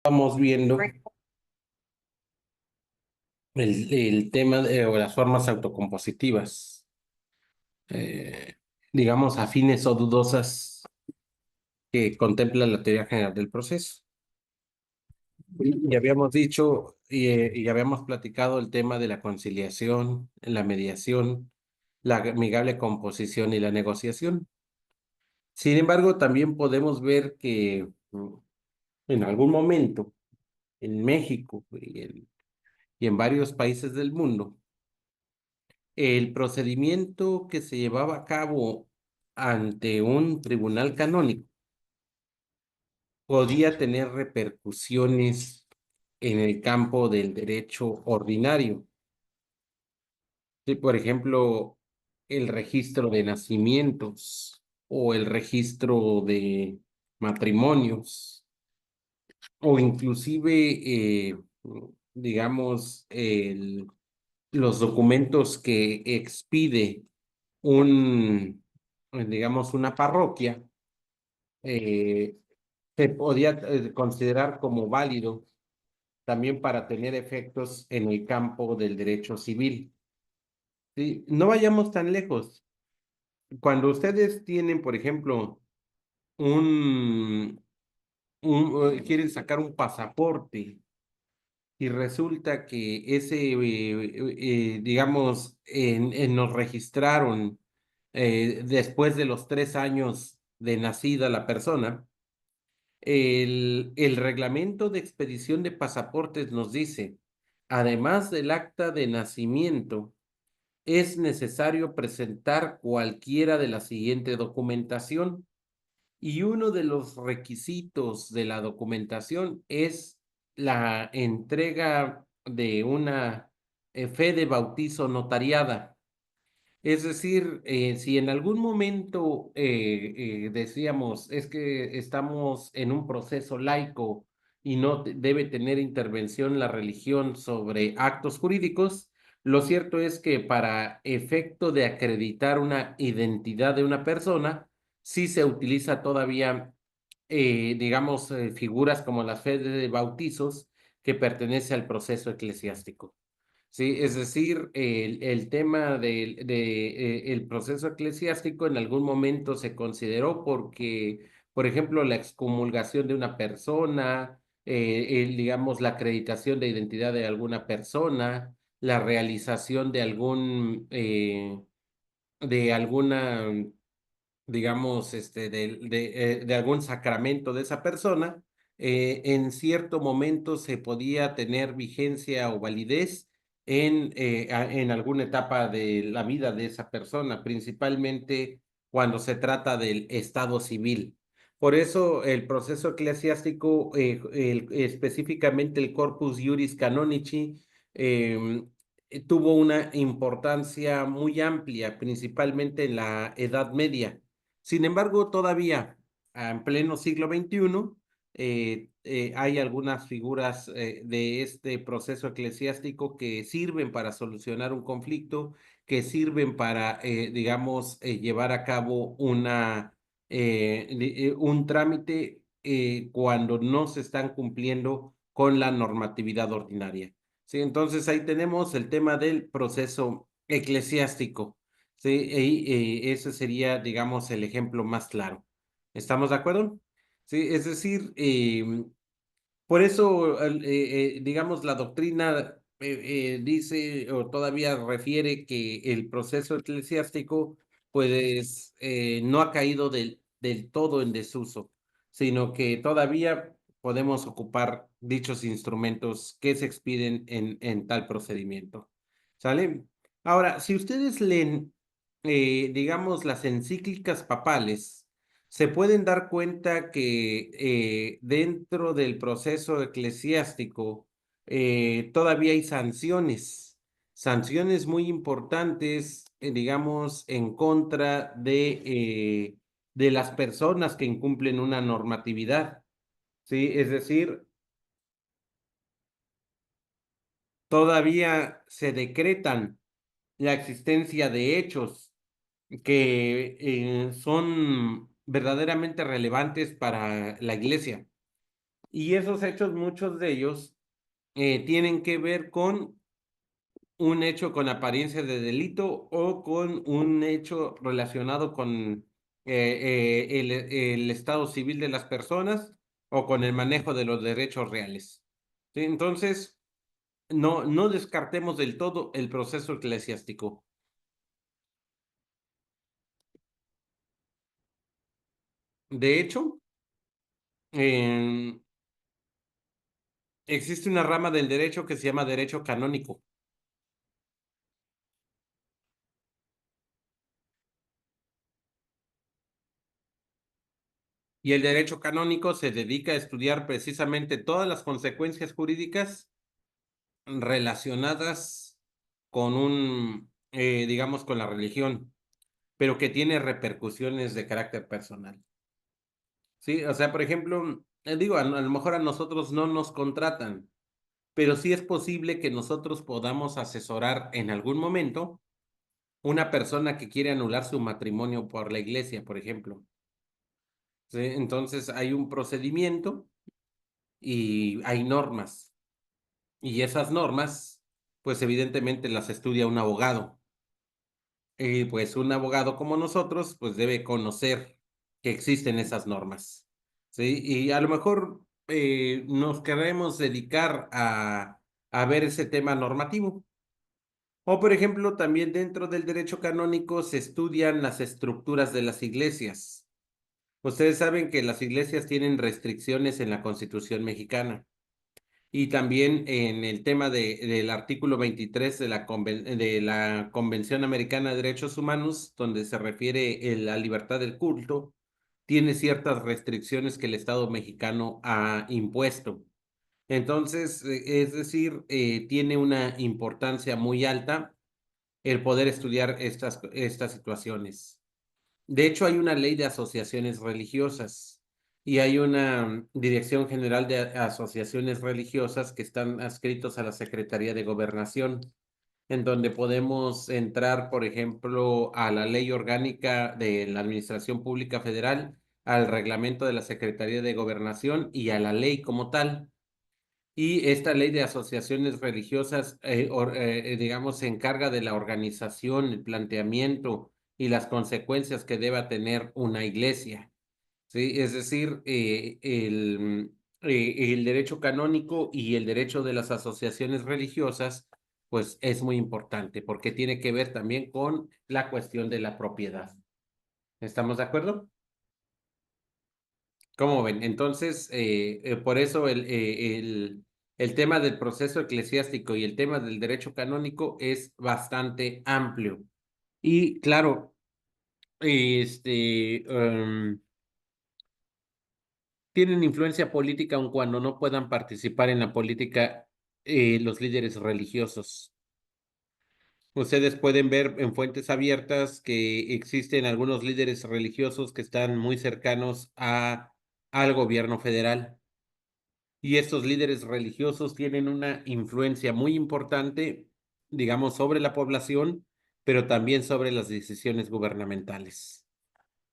Estamos viendo el tema o las formas autocompositivas, eh, digamos, afines o dudosas que contempla la teoría general del proceso. Y habíamos dicho y habíamos platicado el tema de la conciliación, la mediación, la amigable composición y la negociación. Sin embargo, también podemos ver que en algún momento en México y en varios países del mundo, el procedimiento que se llevaba a cabo ante un tribunal canónico podía tener repercusiones en el campo del derecho ordinario. Sí, por ejemplo, el registro de nacimientos o el registro de matrimonios o inclusive, digamos, los documentos que expide digamos, una parroquia, eh, se podía considerar como válido también para tener efectos en el campo del derecho civil. ¿Sí? No vayamos tan lejos. Cuando ustedes tienen, por ejemplo, un, quieren sacar un pasaporte y resulta que digamos, nos registraron después de los 3 años de nacida la persona. El reglamento de expedición de pasaportes nos dice, además del acta de nacimiento, es necesario presentar cualquiera de la siguiente documentación. Y uno de los requisitos de la documentación es la entrega de una fe de bautizo notariada. Es decir, si en algún momento decíamos, es que estamos en un proceso laico y no debe tener intervención la religión sobre actos jurídicos, lo cierto es que para efecto de acreditar una identidad de una persona, sí se utiliza todavía, digamos, figuras como las fe de bautizos que pertenece al proceso eclesiástico. Sí, es decir, el tema el proceso eclesiástico en algún momento se consideró porque, por ejemplo, la excomulgación de una persona, digamos, la acreditación de identidad de alguna persona, la realización de alguna, digamos, de algún sacramento de esa persona, en cierto momento se podía tener vigencia o validez en alguna etapa de la vida de esa persona, principalmente cuando se trata del estado civil. Por eso el proceso eclesiástico, específicamente el Corpus Juris Canonici, tuvo una importancia muy amplia, principalmente en la Edad Media. Sin embargo, todavía en pleno siglo XXI hay algunas figuras de este proceso eclesiástico que sirven para solucionar un conflicto, que sirven para, digamos, llevar a cabo un trámite cuando no se están cumpliendo con la normatividad ordinaria. Sí, entonces ahí tenemos el tema del proceso eclesiástico. Sí, y ese sería, digamos, el ejemplo más claro. ¿Estamos de acuerdo? Sí, es decir, por eso, digamos, la doctrina dice o todavía refiere que el proceso eclesiástico, pues, no ha caído del todo en desuso, sino que todavía podemos ocupar dichos instrumentos que se expiden en tal procedimiento. ¿Sale? Ahora, si ustedes leen, digamos, las encíclicas papales, se pueden dar cuenta que dentro del proceso eclesiástico todavía hay sanciones muy importantes, digamos, en contra de las personas que incumplen una normatividad, ¿sí? Es decir, todavía se decretan la existencia de hechos que son verdaderamente relevantes para la iglesia. Y esos hechos, muchos de ellos, tienen que ver con un hecho con apariencia de delito o con un hecho relacionado con el estado civil de las personas o con el manejo de los derechos reales. ¿Sí? Entonces, no descartemos del todo el proceso eclesiástico. De hecho, em, existe una rama del derecho que se llama derecho canónico. Y el derecho canónico se dedica a estudiar precisamente todas las consecuencias jurídicas relacionadas con digamos, con la religión, pero que tiene repercusiones de carácter personal. Sí, o sea, por ejemplo, digo, a lo mejor a nosotros no nos contratan, pero sí es posible que nosotros podamos asesorar en algún momento una persona que quiere anular su matrimonio por la iglesia, por ejemplo. ¿Sí? Entonces hay un procedimiento y hay normas. Y esas normas, pues evidentemente las estudia un abogado. Y pues un abogado como nosotros, pues debe conocer que existen esas normas. ¿Sí? Y a lo mejor nos queremos dedicar a ver ese tema normativo. O, por ejemplo, también dentro del derecho canónico se estudian las estructuras de las iglesias. Ustedes saben que las iglesias tienen restricciones en la Constitución mexicana. Y también en el tema del artículo 23 de de la Convención Americana de Derechos Humanos, donde se refiere la libertad del culto, tiene ciertas restricciones que el Estado mexicano ha impuesto. Entonces, es decir, tiene una importancia muy alta el poder estudiar estas situaciones. De hecho, hay una ley de asociaciones religiosas y hay una Dirección General de Asociaciones Religiosas que están adscritos a la Secretaría de Gobernación, en donde podemos entrar, por ejemplo, a la Ley Orgánica de la Administración Pública Federal, al reglamento de la Secretaría de Gobernación y a la ley como tal. Y esta ley de asociaciones religiosas, digamos, se encarga de la organización, el planteamiento y las consecuencias que deba tener una iglesia. ¿Sí? Es decir, el derecho canónico y el derecho de las asociaciones religiosas, pues es muy importante porque tiene que ver también con la cuestión de la propiedad. ¿Estamos de acuerdo? ¿Cómo ven? Entonces, por eso el tema del proceso eclesiástico y el tema del derecho canónico es bastante amplio. Y claro, tienen influencia política aun cuando no puedan participar en la política los líderes religiosos. Ustedes pueden ver en fuentes abiertas que existen algunos líderes religiosos que están muy cercanos al gobierno federal. Y estos líderes religiosos tienen una influencia muy importante, digamos, sobre la población, pero también sobre las decisiones gubernamentales.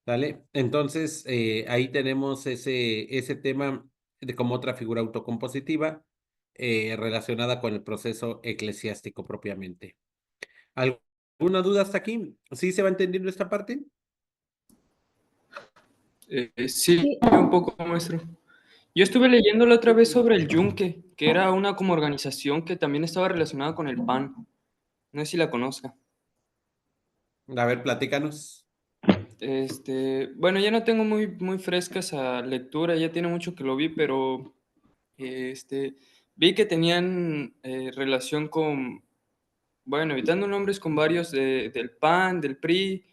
¿Vale? Entonces, ahí tenemos ese tema de como otra figura autocompositiva relacionada con el proceso eclesiástico propiamente. ¿Alguna duda hasta aquí? ¿Sí se va entendiendo esta parte? Sí, un poco, maestro. Yo estuve leyendo la otra vez sobre el Yunque, que era una como organización que también estaba relacionada con el PAN. No sé si la conozca. A ver, platícanos. Bueno, ya no tengo muy fresca esa lectura, ya tiene mucho que lo vi, pero vi que tenían relación con, bueno, evitando nombres con varios del PAN, del PRI,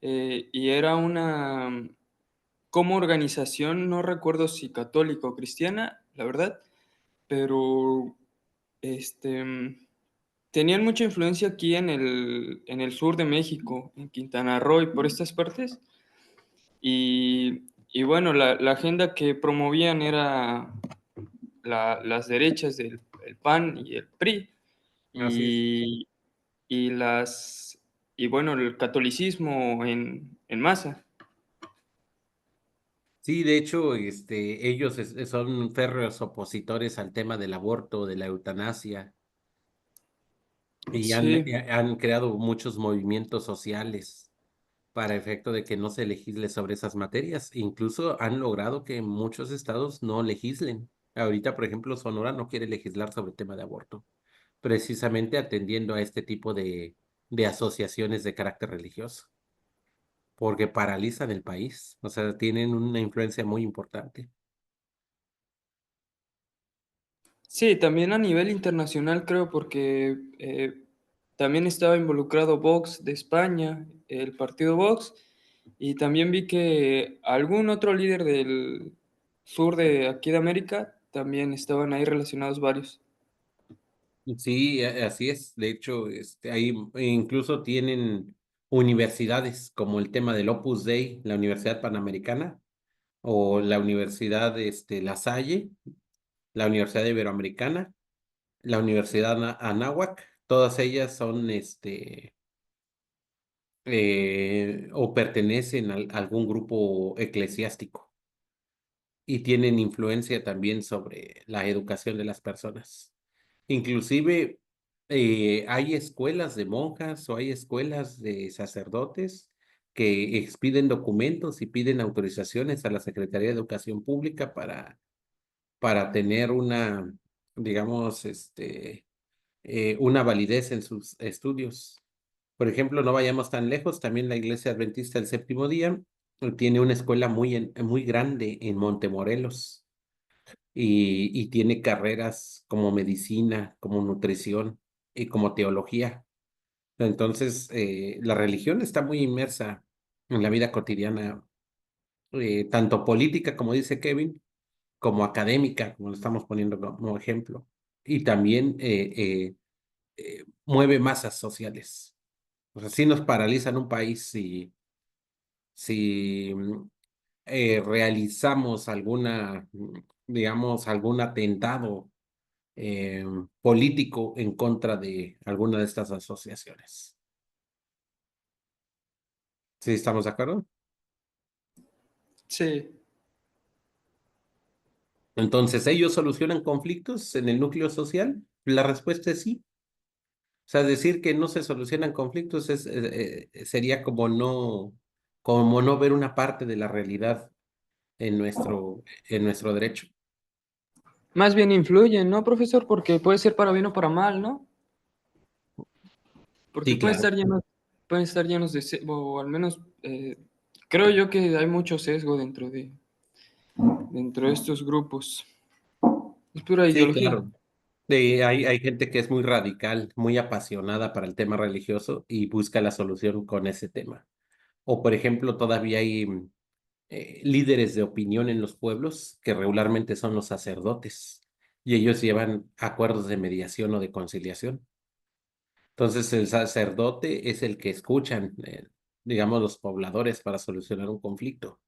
y era una como organización, no recuerdo si católica o cristiana, la verdad, pero tenían mucha influencia aquí en el sur de México, en Quintana Roo y por estas partes. Y bueno, la agenda que promovían era las derechas del el PAN y el PRI. Así es. Y, y y bueno, el catolicismo en masa. Sí, de hecho, ellos son férreos opositores al tema del aborto, de la eutanasia, y Sí, han creado muchos movimientos sociales para efecto de que no se legisle sobre esas materias. Incluso han logrado que muchos estados no legislen. Ahorita, por ejemplo, Sonora no quiere legislar sobre el tema de aborto, precisamente atendiendo a este tipo de asociaciones de carácter religioso, porque paralizan el país, o sea, tienen una influencia muy importante. sí, también a nivel internacional creo porque también estaba involucrado Vox de España, el partido Vox, y también vi que algún otro líder del sur de aquí de América también estaban ahí relacionados varios. Sí, así es. De hecho, ahí incluso tienen universidades como el tema del Opus Dei, la Universidad Panamericana, o la Universidad La Salle, la Universidad Iberoamericana, la Universidad Anáhuac. Todas ellas son o pertenecen a algún grupo eclesiástico y tienen influencia también sobre la educación de las personas. Inclusive hay escuelas de monjas o hay escuelas de sacerdotes que expiden documentos y piden autorizaciones a la Secretaría de Educación Pública para tener una, digamos, una validez en sus estudios. Por ejemplo, no vayamos tan lejos, también la Iglesia Adventista del Séptimo Día tiene una escuela muy grande en Montemorelos y tiene carreras como medicina, como nutrición y como teología. Entonces, la religión está muy inmersa en la vida cotidiana, tanto política, como dice Kevin, como académica, como lo estamos poniendo como ejemplo, y también mueve masas sociales. O sea, sí nos paralizan un país si realizamos digamos, algún atentado eh, político en contra de alguna de estas asociaciones. ¿Sí estamos de acuerdo? Sí, Entonces, ¿ellos solucionan conflictos en el núcleo social? La respuesta es sí. O sea, decir que no se solucionan conflictos sería como no ver una parte de la realidad en nuestro derecho. más bien influyen, ¿no, profesor? Porque puede ser para bien o para mal, ¿no? Porque Sí, claro. pueden estar llenos de, o al menos creo yo que hay mucho sesgo dentro de estos grupos. Es pura Sí, ideología. claro. Hay gente que es muy radical, muy apasionada para el tema religioso y busca la solución con ese tema. O, por ejemplo, todavía hay líderes de opinión en los pueblos que regularmente son los sacerdotes y ellos llevan acuerdos de mediación o de conciliación. Entonces, el sacerdote es el que escuchan, digamos, los pobladores para solucionar un conflicto.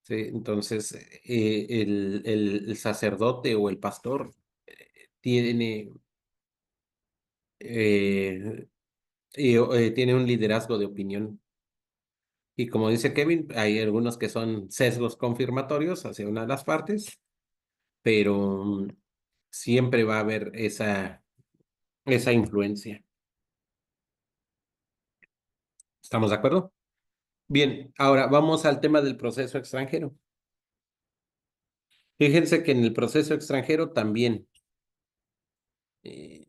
¿Sí? Entonces, el sacerdote o el pastor tiene, eh, tiene un liderazgo de opinión. Y como dice Kevin, hay algunos que son sesgos confirmatorios hacia una de las partes, pero siempre va a haber esa influencia. ¿Estamos de acuerdo? Bien, ahora vamos al tema del proceso extranjero. Fíjense que en el proceso extranjero también eh,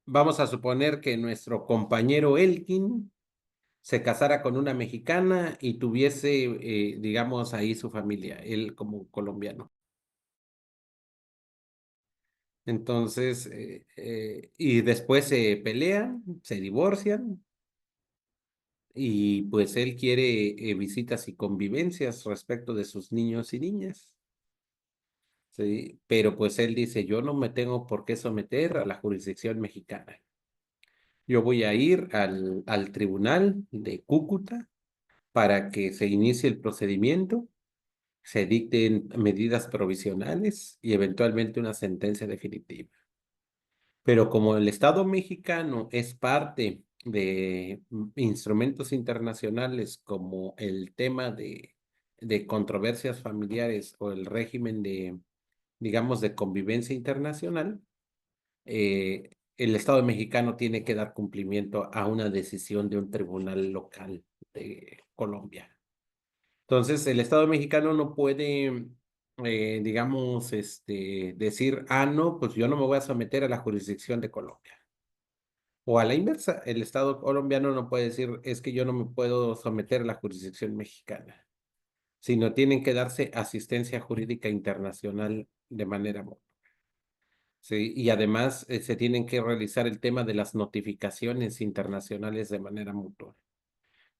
vamos a suponer que nuestro compañero Elkin se casara con una mexicana y tuviese, digamos, ahí su familia, él como colombiano. Entonces, y después se pelean, se divorcian y pues él quiere visitas y convivencias respecto de sus niños y niñas. ¿Sí? Pero pues él dice, yo no me tengo por qué someter a la jurisdicción mexicana. Yo voy a ir al tribunal de Cúcuta para que se inicie el procedimiento, se dicten medidas provisionales y eventualmente una sentencia definitiva. Pero como el Estado mexicano es parte de instrumentos internacionales como el tema de controversias familiares o el régimen de, digamos, de convivencia internacional, el Estado mexicano tiene que dar cumplimiento a una decisión de un tribunal local de Colombia. Entonces, el Estado mexicano no puede, digamos, decir, ah, no, pues yo no me voy a someter a la jurisdicción de Colombia. O a la inversa, el Estado colombiano no puede decir, es que yo no me puedo someter a la jurisdicción mexicana, sino tienen que darse asistencia jurídica internacional de manera mutua. Sí, y además se tienen que realizar el tema de las notificaciones internacionales de manera mutua.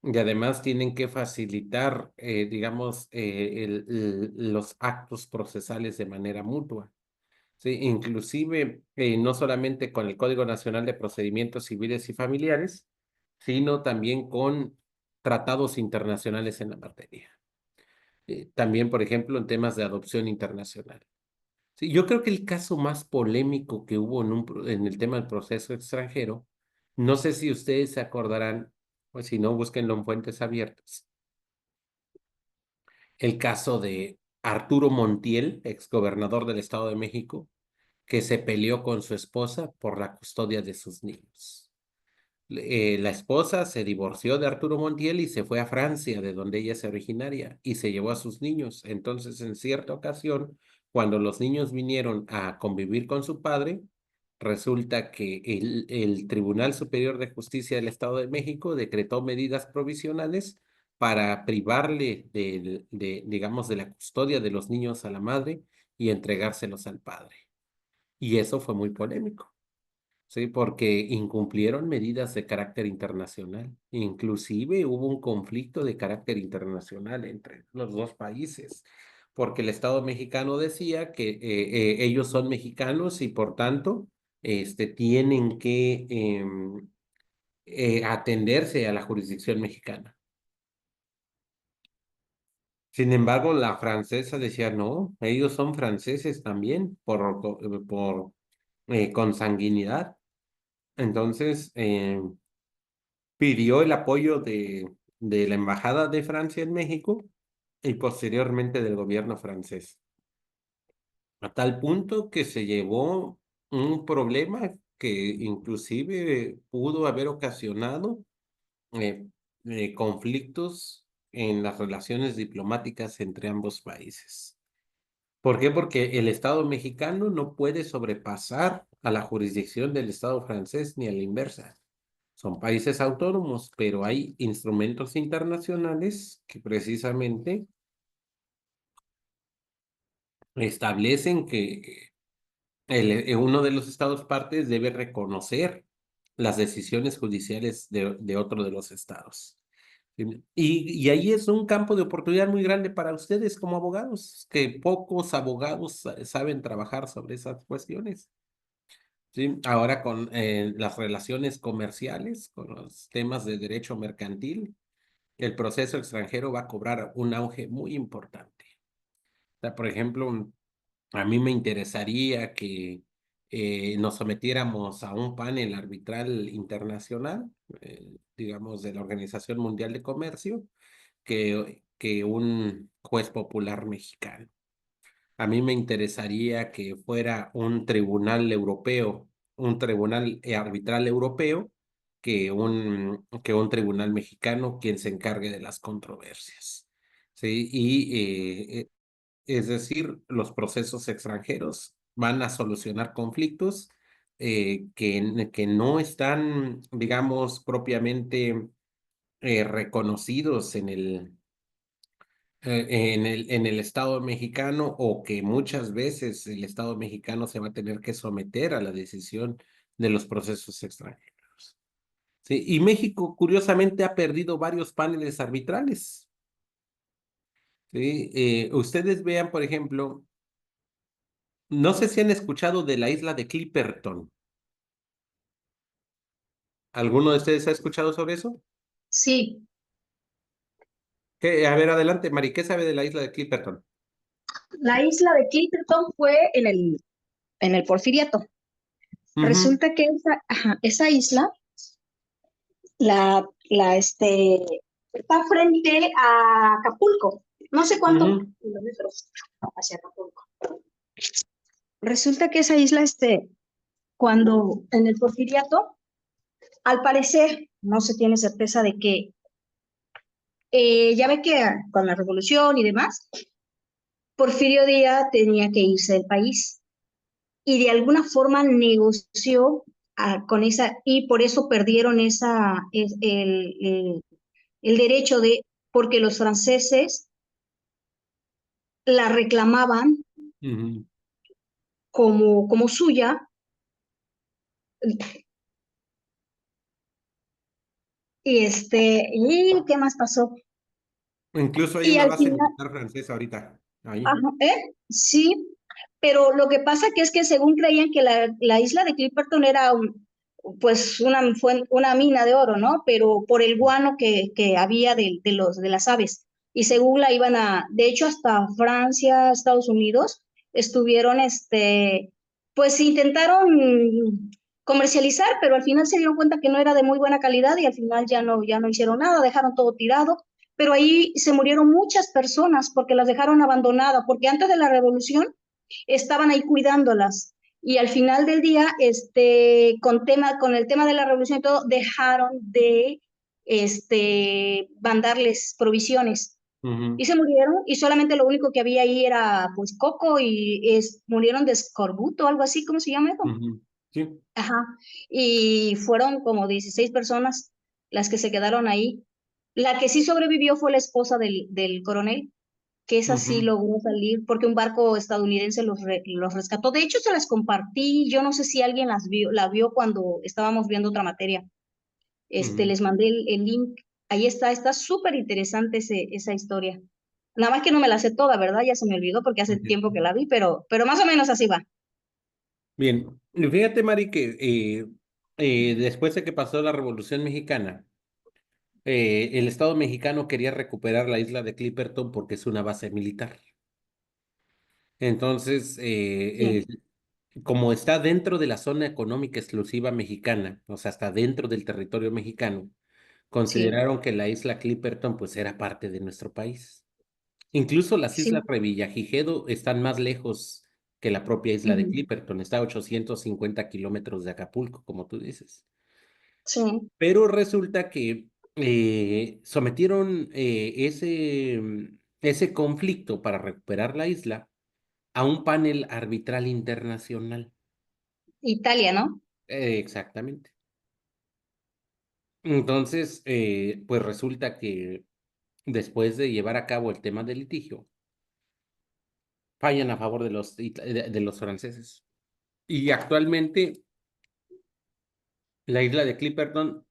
Y además tienen que facilitar, digamos, los actos procesales de manera mutua. Sí, inclusive, no solamente con el Código Nacional de Procedimientos Civiles y Familiares, sino también con tratados internacionales en la materia. También, por ejemplo, en temas de adopción internacional. Sí, yo creo que el caso más polémico que hubo en el tema del proceso extranjero, no sé si ustedes se acordarán, o si no, búsquenlo en fuentes abiertas, el caso de Arturo Montiel, exgobernador del Estado de México, que se peleó con su esposa por la custodia de sus niños. La esposa se divorció de Arturo Montiel y se fue a Francia, de donde ella es originaria, y se llevó a sus niños. Entonces, en cierta ocasión, cuando los niños vinieron a convivir con su padre, resulta que el Tribunal Superior de Justicia del Estado de México decretó medidas provisionales para privarle digamos, de la custodia de los niños a la madre y entregárselos al padre. Y eso fue muy polémico. Sí, porque incumplieron medidas de carácter internacional. Inclusive hubo un conflicto de carácter internacional entre los dos países, porque el Estado mexicano decía que ellos son mexicanos y por tanto tienen que atenderse a la jurisdicción mexicana. Sin embargo, la francesa decía, no, ellos son franceses también por consanguinidad. Entonces, pidió el apoyo de la Embajada de Francia en México y posteriormente del gobierno francés, a tal punto que se llevó un problema que inclusive pudo haber ocasionado eh, conflictos en las relaciones diplomáticas entre ambos países. ¿Por qué? Porque el Estado mexicano no puede sobrepasar a la jurisdicción del Estado francés ni a la inversa. Son países autónomos, pero hay instrumentos internacionales que precisamente establecen que uno de los estados partes debe reconocer las decisiones judiciales de otro de los estados. Y ahí es un campo de oportunidad muy grande para ustedes como abogados, que pocos abogados saben trabajar sobre esas cuestiones. ¿Sí? Ahora con las relaciones comerciales, con los temas de derecho mercantil, el proceso extranjero va a cobrar un auge muy importante. O sea, por ejemplo, a mí me interesaría que nos sometiéramos a un panel arbitral internacional, digamos, de la Organización Mundial de Comercio, que un juez popular mexicano. A mí me interesaría que fuera un tribunal europeo, un tribunal arbitral europeo, que un tribunal mexicano quien se encargue de las controversias. ¿Sí? Es decir, los procesos extranjeros van a solucionar conflictos que no están, digamos, propiamente reconocidos en el Estado mexicano o que muchas veces el Estado mexicano se va a tener que someter a la decisión de los procesos extranjeros. Sí, y México, curiosamente, ha perdido varios paneles arbitrales. ¿Sí? Ustedes vean, por ejemplo, no sé si han escuchado de la isla de Clipperton. ¿Alguno de ustedes ha escuchado sobre eso? Sí, A ver, adelante, Mari, ¿qué sabe de la isla de Clipperton? la isla de Clipperton fue en el Porfiriato. Ujú. Resulta que esa isla la, está frente a Acapulco. no sé cuántos Ujú, kilómetros hacia Acapulco. Resulta que esa isla, cuando en el Porfiriato, al parecer, no se tiene certeza de que, ya ve que con la revolución y demás, Porfirio Díaz tenía que irse del país y de alguna forma negoció con esa, y por eso perdieron el derecho porque los franceses la reclamaban ujú. como suya, y ¿qué más pasó? Incluso hay Y una al base final, militar francesa ahorita, ahí. ajá, sí, pero lo que pasa que es que según creían que la isla de Clipperton era pues una mina de oro, ¿no? Pero por el guano que había de las aves. Y según la iban de hecho hasta Francia, Estados Unidos, estuvieron, pues intentaron comercializar, pero al final se dieron cuenta que no era de muy buena calidad y al final ya no hicieron nada, dejaron todo tirado, pero ahí se murieron muchas personas porque las dejaron abandonadas, porque antes de la revolución estaban ahí cuidándolas y al final del día, con el tema de la revolución y todo, dejaron de, mandarles provisiones Ujú, y se murieron y solamente lo único que había ahí era pues coco y murieron de escorbuto, algo así, ¿cómo se llama eso? ujú. Sí. Ajá. Y fueron como 16 personas las que se quedaron ahí. La que sí sobrevivió fue la esposa del coronel, que esa sí Ujú, logró salir porque un barco estadounidense los rescató. De hecho, se las compartí, yo no sé si alguien la vio cuando estábamos viendo otra materia. ujú, Les mandé el link. Ahí está súper interesante esa historia. Nada más que no me la sé toda, ¿verdad? Ya se me olvidó porque hace ok. tiempo que la vi, pero más o menos así va. Bien, y fíjate, Mari, que después de que pasó la Revolución Mexicana, el Estado mexicano quería recuperar la isla de Clipperton porque es una base militar. Entonces, Sí, como está dentro de la zona económica exclusiva mexicana, o sea, está dentro del territorio mexicano, sí, consideraron que la isla Clipperton pues era parte de nuestro país. Incluso las islas sí. Revillagigedo están más lejos que la propia isla de Ujú, Clipperton, está a 850 kilómetros de Acapulco, como tú dices. sí. Pero resulta que sometieron ese conflicto para recuperar la isla a un panel arbitral internacional. Italia, ¿no? Exactamente. Entonces, pues resulta que después de llevar a cabo el tema del litigio, fallan a favor de de los franceses. Y actualmente la isla de Clipperton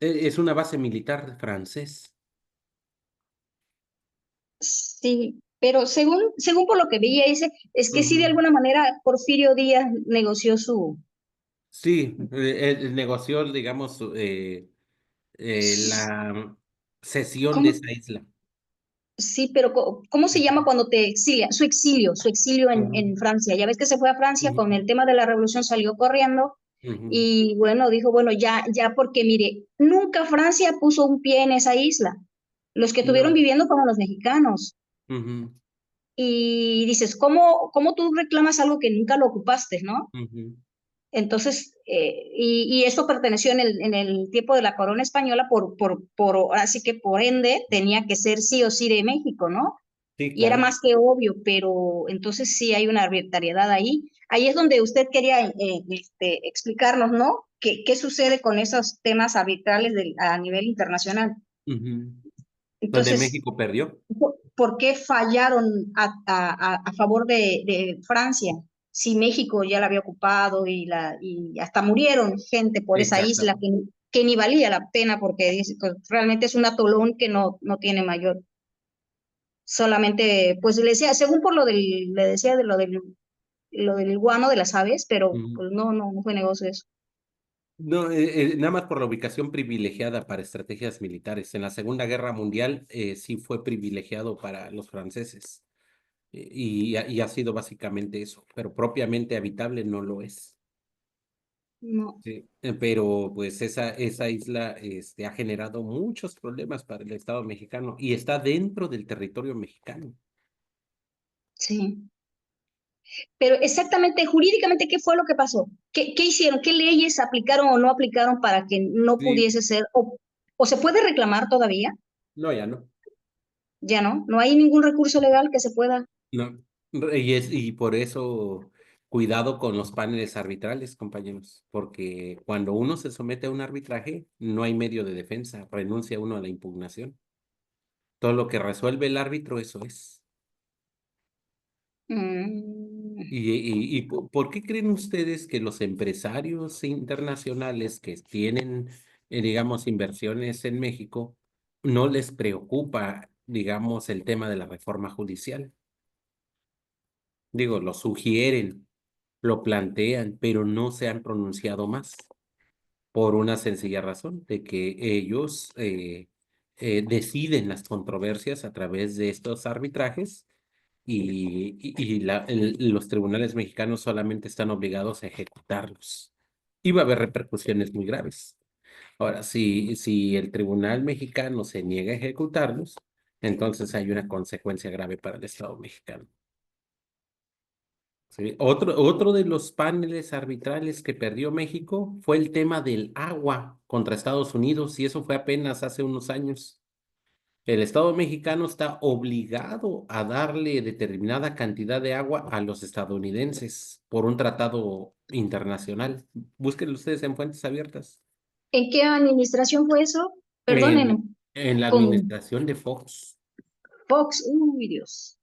es una base militar francés. Sí, pero según por lo que vi, dice, es que sí, de Ujú. alguna manera Porfirio Díaz negoció Sí, él negoció, digamos, la cesión de ¿cómo? esa isla. Sí, pero ¿cómo se llama cuando te exilia? Su exilio en Ujú, Francia. Ya ves que se fue a Francia con ujú, el tema de la revolución, salió corriendo ujú. y bueno, dijo, bueno, ya, porque mire, nunca Francia puso un pie en esa isla. Los que estuvieron No. viviendo fueron los mexicanos. Ujú, Y dices, ¿cómo tú reclamas algo que nunca lo ocupaste, ¿no? ujú. Entonces, y esto perteneció en el tiempo de la corona española, así que por ende tenía que ser sí o sí de México, ¿no? Sí, Y era claro. más que obvio, pero entonces sí hay una arbitrariedad ahí. Ahí es donde usted quería explicarnos, ¿no? ¿Qué sucede con esos temas arbitrales a nivel internacional? Ujú. Donde Entonces, México perdió. ¿por qué fallaron a favor de Francia? Si México ya la había ocupado y hasta murieron gente por esa isla Exactamente. que ni valía la pena porque pues, realmente es un atolón que no tiene mayor. Solamente, pues le decía, según le decía de lo del guano de las aves, pero Ujú. pues no fue negocio eso. No, nada más por la ubicación privilegiada para estrategias militares. En la Segunda Guerra Mundial sí fue privilegiado para los franceses y ha sido básicamente eso, pero propiamente habitable no lo es. No, Sí, pero pues esa isla ha generado muchos problemas para el Estado mexicano y está dentro del territorio mexicano. sí. Pero exactamente, jurídicamente, ¿qué fue lo que pasó? ¿Qué hicieron? ¿Qué leyes aplicaron o no aplicaron para que no Sí, pudiese ser? ¿O se puede reclamar todavía? no, ya no. Ya no. No hay ningún recurso legal que se pueda. No. Y por eso, cuidado con los paneles arbitrales, compañeros, porque cuando uno se somete a un arbitraje, no hay medio de defensa, renuncia uno a la impugnación. Todo lo que resuelve el árbitro, eso es. Mm, ¿Por qué creen ustedes que los empresarios internacionales que tienen, digamos, inversiones en México, no les preocupa, digamos, el tema de la reforma judicial? Digo, lo sugieren, lo plantean, pero no se han pronunciado más por una sencilla razón, de que ellos deciden las controversias a través de estos arbitrajes y los tribunales mexicanos solamente están obligados a ejecutarlos. Y va a haber repercusiones muy graves. Ahora, si el tribunal mexicano se niega a ejecutarlos, entonces hay una consecuencia grave para el Estado mexicano. ¿Sí? Otro de los paneles arbitrales que perdió México fue el tema del agua contra Estados Unidos, y eso fue apenas hace unos años. El Estado mexicano está obligado a darle determinada cantidad de agua a los estadounidenses por un tratado internacional. Búsquenlo ustedes en fuentes abiertas. ¿En qué administración fue eso? Perdónenme. En la Con administración de Fox. Fox. Uy, Dios.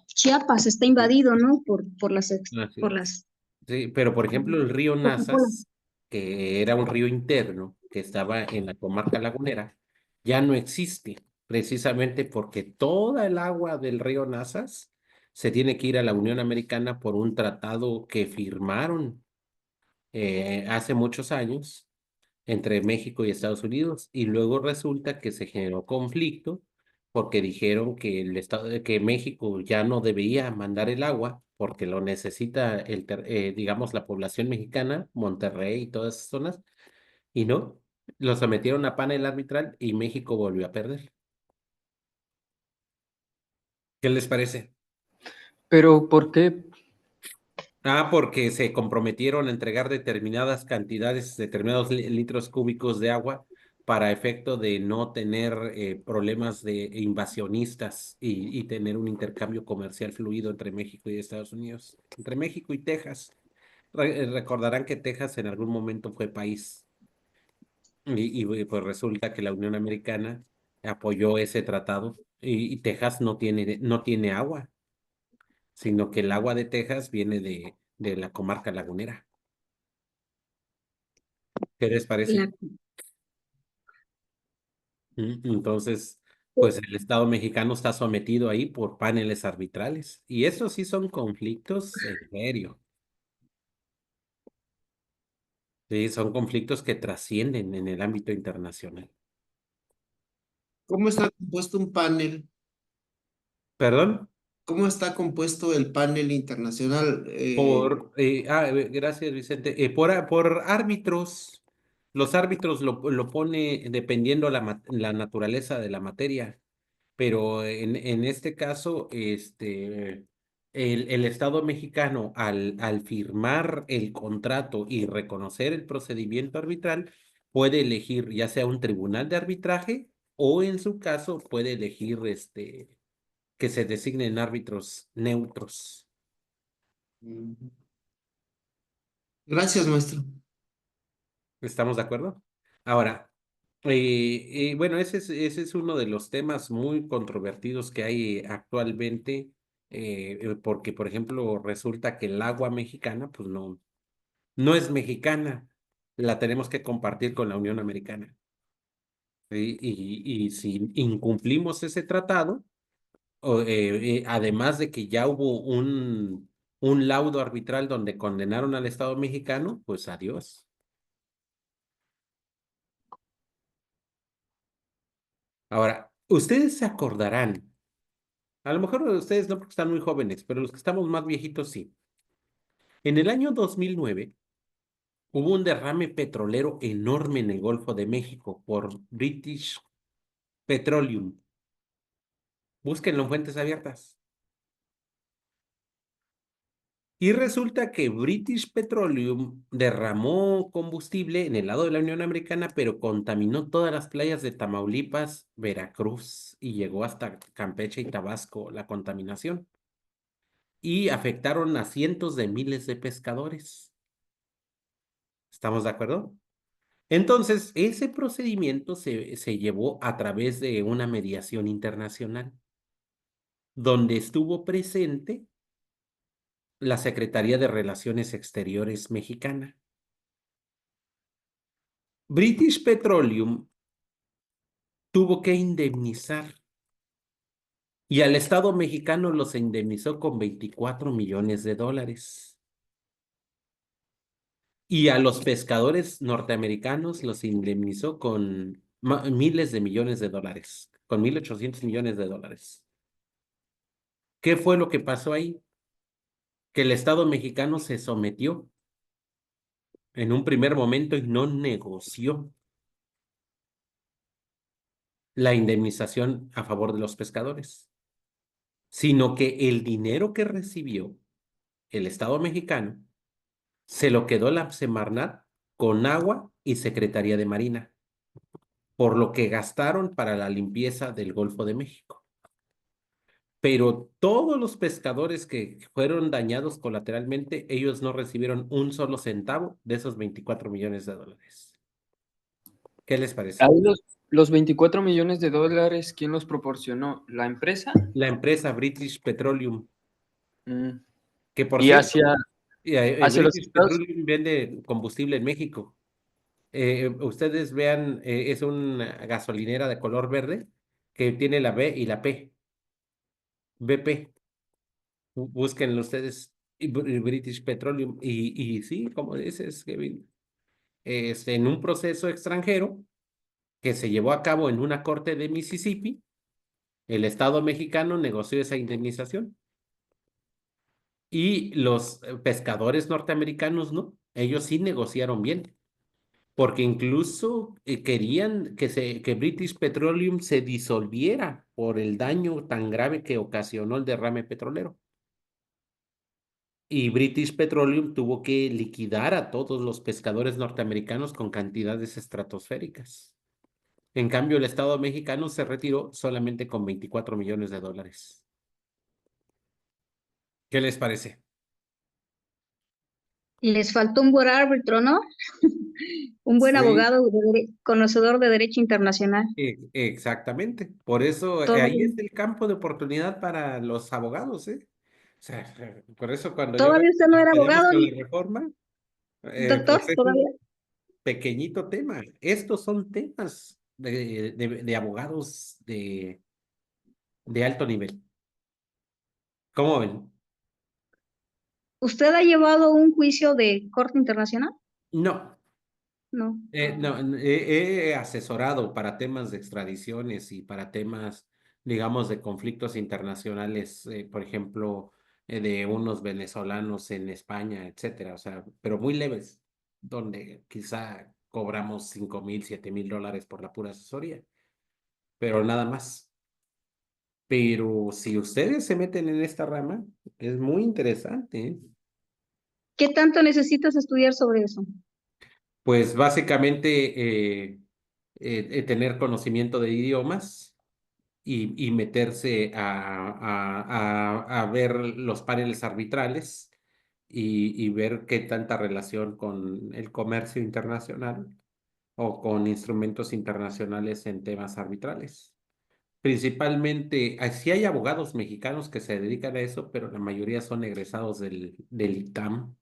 Chiapas está Sí, invadido, ¿no? así Por es. las Sí, pero por ejemplo el río Coca-Cola. Nazas, que era un río interno que estaba en la comarca lagunera, ya no existe, precisamente porque toda el agua del río Nazas se tiene que ir a la Unión Americana por un tratado que firmaron hace muchos años entre México y Estados Unidos, y luego resulta que se generó conflicto porque dijeron que que México ya no debía mandar el agua porque lo necesita digamos, la población mexicana, Monterrey y todas esas zonas, y no, lo sometieron a panel arbitral y México volvió a perder. ¿Qué les parece? Pero ¿por qué? Porque se comprometieron a entregar determinadas cantidades, determinados litros cúbicos de agua para efecto de no tener problemas de invasionistas y tener un intercambio comercial fluido entre México y Estados Unidos, entre México y Texas. Recordarán que Texas en algún momento fue país pues resulta que la Unión Americana apoyó ese tratado y Texas no tiene agua, sino que el agua de Texas viene de la comarca lagunera. ¿Qué les parece? la- Entonces, pues el Estado mexicano está sometido ahí por paneles arbitrales. Y esos sí son conflictos en serio. Sí, son conflictos que trascienden en el ámbito internacional. ¿Cómo está compuesto un panel? ¿Perdón? ¿Cómo está compuesto el panel internacional? Gracias, Vicente. Por árbitros. Los árbitros lo pone dependiendo la naturaleza de la materia. Pero en este caso, el Estado mexicano, al firmar el contrato y reconocer el procedimiento arbitral, puede elegir ya sea un tribunal de arbitraje o en su caso puede elegir que se designen árbitros neutros. Mm. Gracias, maestro. ¿Estamos de acuerdo? Ahora, bueno, ese es uno de los temas muy controvertidos que hay actualmente, porque, por ejemplo, resulta que el agua mexicana, pues no es mexicana, la tenemos que compartir con la Unión Americana. ¿Sí? Y si incumplimos ese tratado, además de que ya hubo un laudo arbitral donde condenaron al Estado mexicano, pues adiós. Ahora, ustedes se acordarán. A lo mejor ustedes no porque están muy jóvenes, pero los que estamos más viejitos sí. En el año 2009 Hubo un derrame petrolero enorme en el Golfo de México por British Petroleum. Búsquenlo en fuentes abiertas. Y resulta que British Petroleum derramó combustible en el lado de la Unión Americana, pero contaminó todas las playas de Tamaulipas, Veracruz y llegó hasta Campeche y Tabasco la contaminación. Y afectaron a cientos de miles de pescadores. ¿Estamos de acuerdo? Entonces, ese procedimiento se llevó a través de una mediación internacional, donde estuvo presente la Secretaría de Relaciones Exteriores mexicana. British Petroleum tuvo que indemnizar y al Estado mexicano los indemnizó con 24 millones de dólares. Y a los pescadores norteamericanos los indemnizó con miles de millones de dólares, con 1.800 millones de dólares. ¿Qué fue lo que pasó ahí? Que el Estado mexicano se sometió en un primer momento y no negoció la indemnización a favor de los pescadores, sino que el dinero que recibió el Estado mexicano se lo quedó la Semarnat con agua y Secretaría de Marina, por lo que gastaron para la limpieza del Golfo de México. Pero todos los pescadores que fueron dañados colateralmente, ellos no recibieron un solo centavo de esos 24 millones de dólares. ¿Qué les parece? Ahí los 24 millones de dólares, ¿quién los proporcionó? ¿La empresa? La empresa British Petroleum, Mm. que por Y cierto, hacia los British estados. Petroleum vende combustible en México. Ustedes vean, es una gasolinera de color verde que tiene la B y la P, BP. Búsquenlo ustedes, British Petroleum. Y sí, como dices, Kevin, en un proceso extranjero que se llevó a cabo en una corte de Mississippi, el Estado mexicano negoció esa indemnización. Y los pescadores norteamericanos, ¿no? Ellos sí negociaron bien, porque incluso querían que British Petroleum se disolviera por el daño tan grave que ocasionó el derrame petrolero. Y British Petroleum tuvo que liquidar a todos los pescadores norteamericanos con cantidades estratosféricas. En cambio, el Estado mexicano se retiró solamente con 24 millones de dólares. ¿Qué les parece? Les faltó un buen árbitro, ¿no? Un buen Sí, abogado, conocedor de derecho internacional. exactamente. Por eso ahí Todavía, es el campo de oportunidad para los abogados, ¿eh? O sea, por eso cuando yo veo todavía usted no que era tenemos abogado, con la reforma, doctor, pues es un todavía. pequeñito tema. Estos son temas de abogados de alto nivel. ¿Cómo ven? ¿Usted ha llevado un juicio de corte internacional? No, No. no, he asesorado para temas de extradiciones y para temas, digamos, de conflictos internacionales, por ejemplo, de unos venezolanos en España, etcétera, o sea, pero muy leves, donde quizá cobramos 5,000, 7,000 dólares por la pura asesoría, pero nada más. Pero si ustedes se meten en esta rama, es muy interesante, ¿eh? ¿Qué tanto necesitas estudiar sobre eso? Pues básicamente tener conocimiento de idiomas y meterse a ver los paneles arbitrales y ver qué tanta relación con el comercio internacional o con instrumentos internacionales en temas arbitrales. Principalmente, sí hay abogados mexicanos que se dedican a eso, pero la mayoría son egresados del ITAM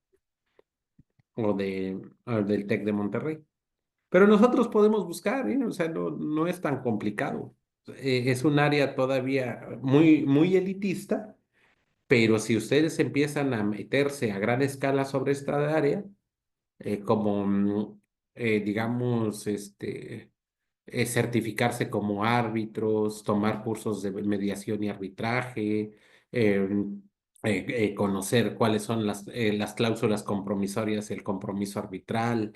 o del TEC de Monterrey. Pero nosotros podemos buscar, ¿eh? O sea, no es tan complicado. Es un área todavía muy, muy elitista, pero si ustedes empiezan a meterse a gran escala sobre esta área, como, digamos, certificarse como árbitros, tomar cursos de mediación y arbitraje, conocer cuáles son las cláusulas compromisorias, el compromiso arbitral,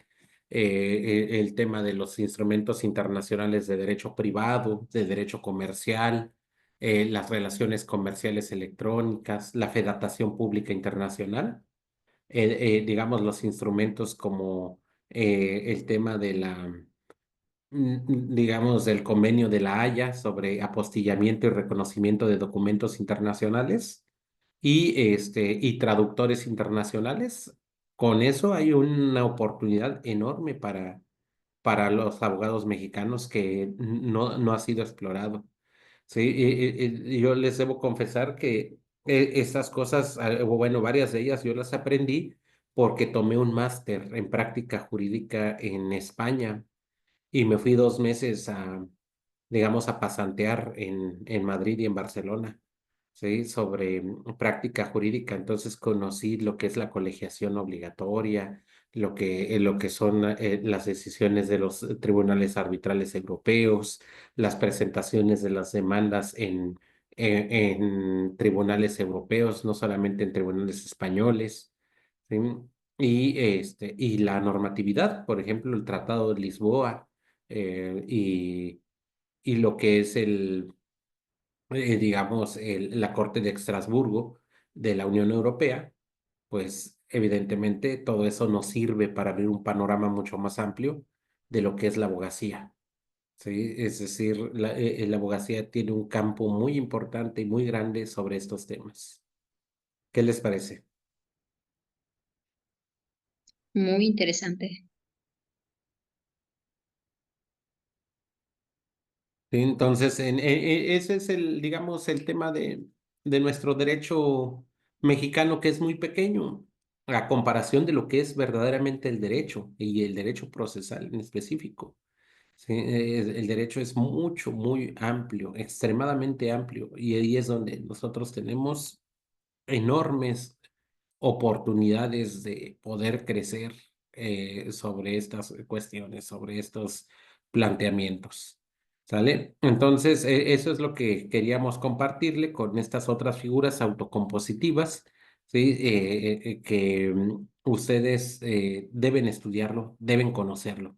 el tema de los instrumentos internacionales de derecho privado, de derecho comercial, las relaciones comerciales electrónicas, la fedatación pública internacional, digamos los instrumentos como el tema de digamos, del convenio de La Haya sobre apostillamiento y reconocimiento de documentos internacionales y traductores internacionales. Con eso hay una oportunidad enorme para los abogados mexicanos que no ha sido explorado. Sí, y yo les debo confesar que estas cosas, bueno, varias de ellas yo las aprendí porque tomé un máster en práctica jurídica en España y me fui 2 meses digamos, a pasantear en Madrid y en Barcelona, ¿sí? Sobre práctica jurídica. Entonces conocí lo que es la colegiación obligatoria, lo que son las decisiones de los tribunales arbitrales europeos, las presentaciones de las demandas en tribunales europeos, no solamente en tribunales españoles, ¿sí? Y la normatividad, por ejemplo, el Tratado de Lisboa, y lo que es digamos, la Corte de Estrasburgo de la Unión Europea, pues evidentemente todo eso nos sirve para abrir un panorama mucho más amplio de lo que es la abogacía. ¿Sí? Es decir, la abogacía tiene un campo muy importante y muy grande sobre estos temas. ¿Qué les parece? Muy interesante. Sí, entonces, ese es digamos, el tema de nuestro derecho mexicano, que es muy pequeño, a comparación de lo que es verdaderamente el derecho y el derecho procesal en específico. Sí, el derecho es mucho, muy amplio, extremadamente amplio, y ahí es donde nosotros tenemos enormes oportunidades de poder crecer sobre estas cuestiones, sobre estos planteamientos. ¿Sale? Entonces, eso es lo que queríamos compartirle con estas otras figuras autocompositivas, ¿sí? Que ustedes deben estudiarlo, deben conocerlo.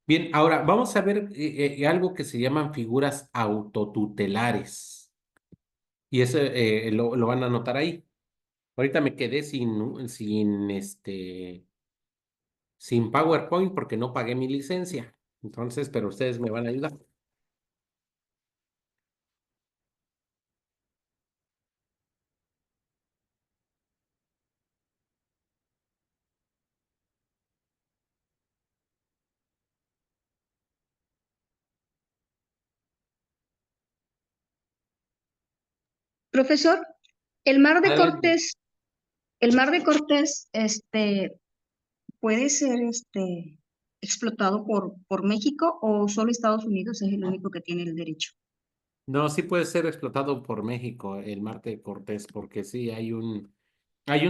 Bien, ahora vamos a ver algo que se llaman figuras autotutelares. Y eso lo van a anotar ahí. Ahorita me quedé sin PowerPoint porque no pagué mi licencia. Entonces, pero ustedes me van a ayudar. Profesor, el mar de Adelante. Cortés, el mar de Cortés, puede ser explotado por México o solo Estados Unidos es el único que tiene el derecho. No, sí puede ser explotado por México el Marte de Cortés, porque sí hay un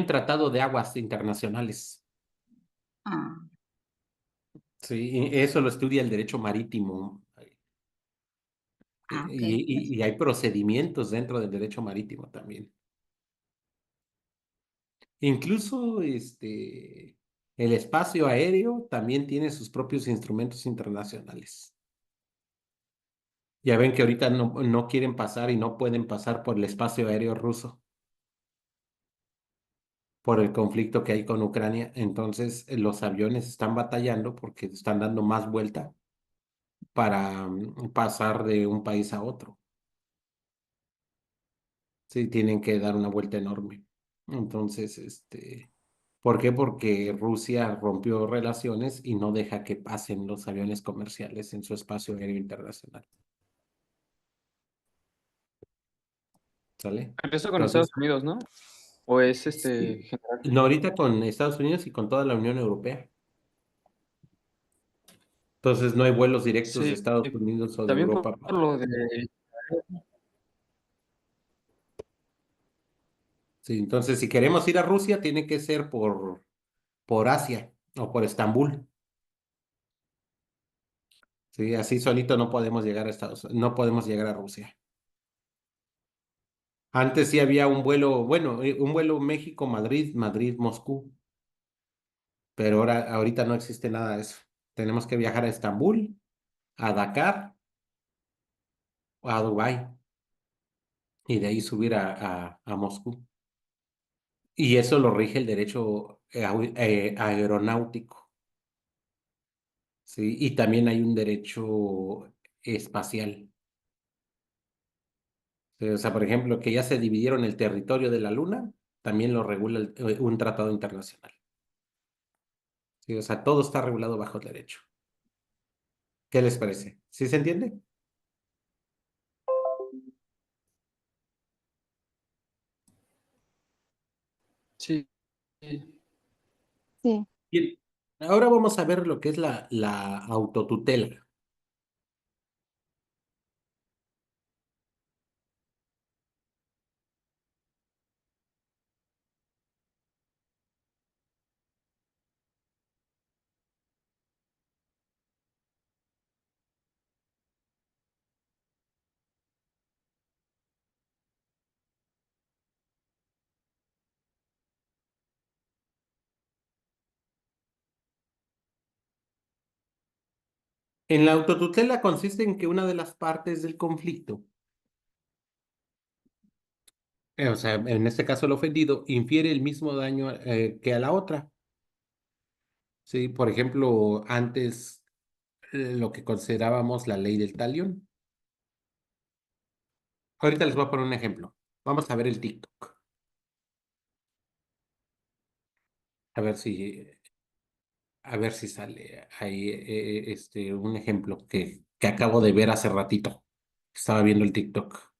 tratado de aguas internacionales. Ah, Sí, y eso lo estudia el derecho marítimo. ah, ok. Y hay procedimientos dentro del derecho marítimo también. Incluso el espacio aéreo también tiene sus propios instrumentos internacionales. Ya ven que ahorita no quieren pasar y no pueden pasar por el espacio aéreo ruso por el conflicto que hay con Ucrania. Entonces, los aviones están batallando porque están dando más vuelta para pasar de un país a otro. Sí, tienen que dar una vuelta enorme. Entonces, ¿por qué? Porque Rusia rompió relaciones y no deja que pasen los aviones comerciales en su espacio aéreo internacional. ¿Sale? Empezó con Estados Entonces, Unidos, ¿no? ¿O es sí. general? No, ahorita con Estados Unidos y con toda la Unión Europea. Entonces, no hay vuelos directos de Sí, Estados Unidos o de también Europa. por lo de... Sí, entonces, si queremos ir a Rusia, tiene que ser por Asia o por Estambul. Sí, así solito no podemos llegar a no podemos llegar a Rusia. Antes sí había un vuelo, bueno, un vuelo México-Madrid, Madrid-Moscú, pero ahorita no existe nada de eso. Tenemos que viajar a Estambul, a Dakar o a Dubái y de ahí subir a Moscú. Y eso lo rige el derecho aeronáutico, ¿sí? Y también hay un derecho espacial. Sí, o sea, por ejemplo, que ya se dividieron el territorio de la Luna, también lo regula un tratado internacional. Sí, o sea, todo está regulado bajo el derecho. ¿Qué les parece? ¿Sí se entiende? Sí. Sí, Bien. Ahora vamos a ver lo que es la autotutela. En la autotutela consiste en que una de las partes del conflicto, o sea, en este caso el ofendido, infiere el mismo daño que a la otra. Sí, por ejemplo, antes lo que considerábamos la ley del talión. Ahorita les voy a poner un ejemplo. Vamos a ver el TikTok. A ver si, a ver si sale ahí un ejemplo que acabo de ver hace ratito. Estaba viendo el TikTok.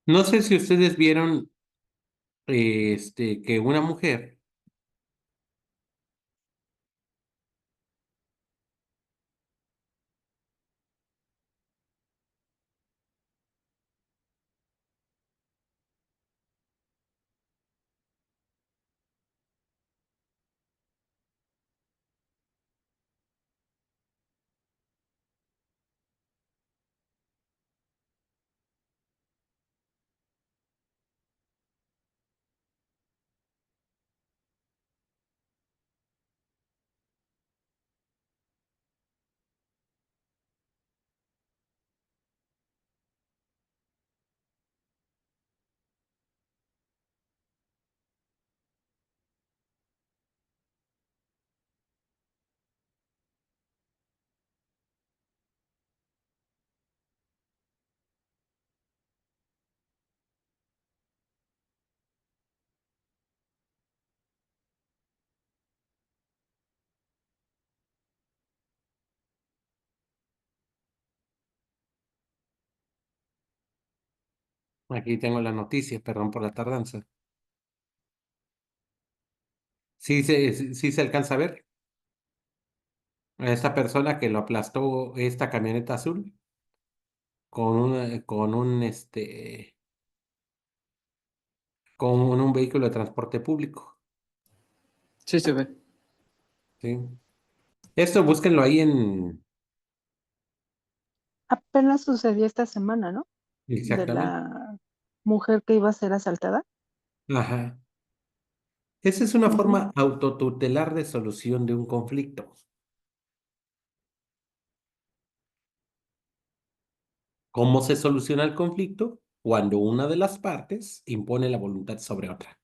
No sé si ustedes vieron que una mujer aquí tengo la noticia, perdón por la tardanza. Sí se alcanza a ver a esta persona que lo aplastó esta camioneta azul con un vehículo de transporte público. Sí se ve. ¿Sí? Esto búsquenlo ahí Apenas sucedió esta semana, ¿no? De Exactamente. la mujer que iba a ser asaltada. Ajá. Esa es una Ujú. forma autotutelar de solución de un conflicto. ¿Cómo se soluciona el conflicto? Cuando una de las partes impone la voluntad sobre otra.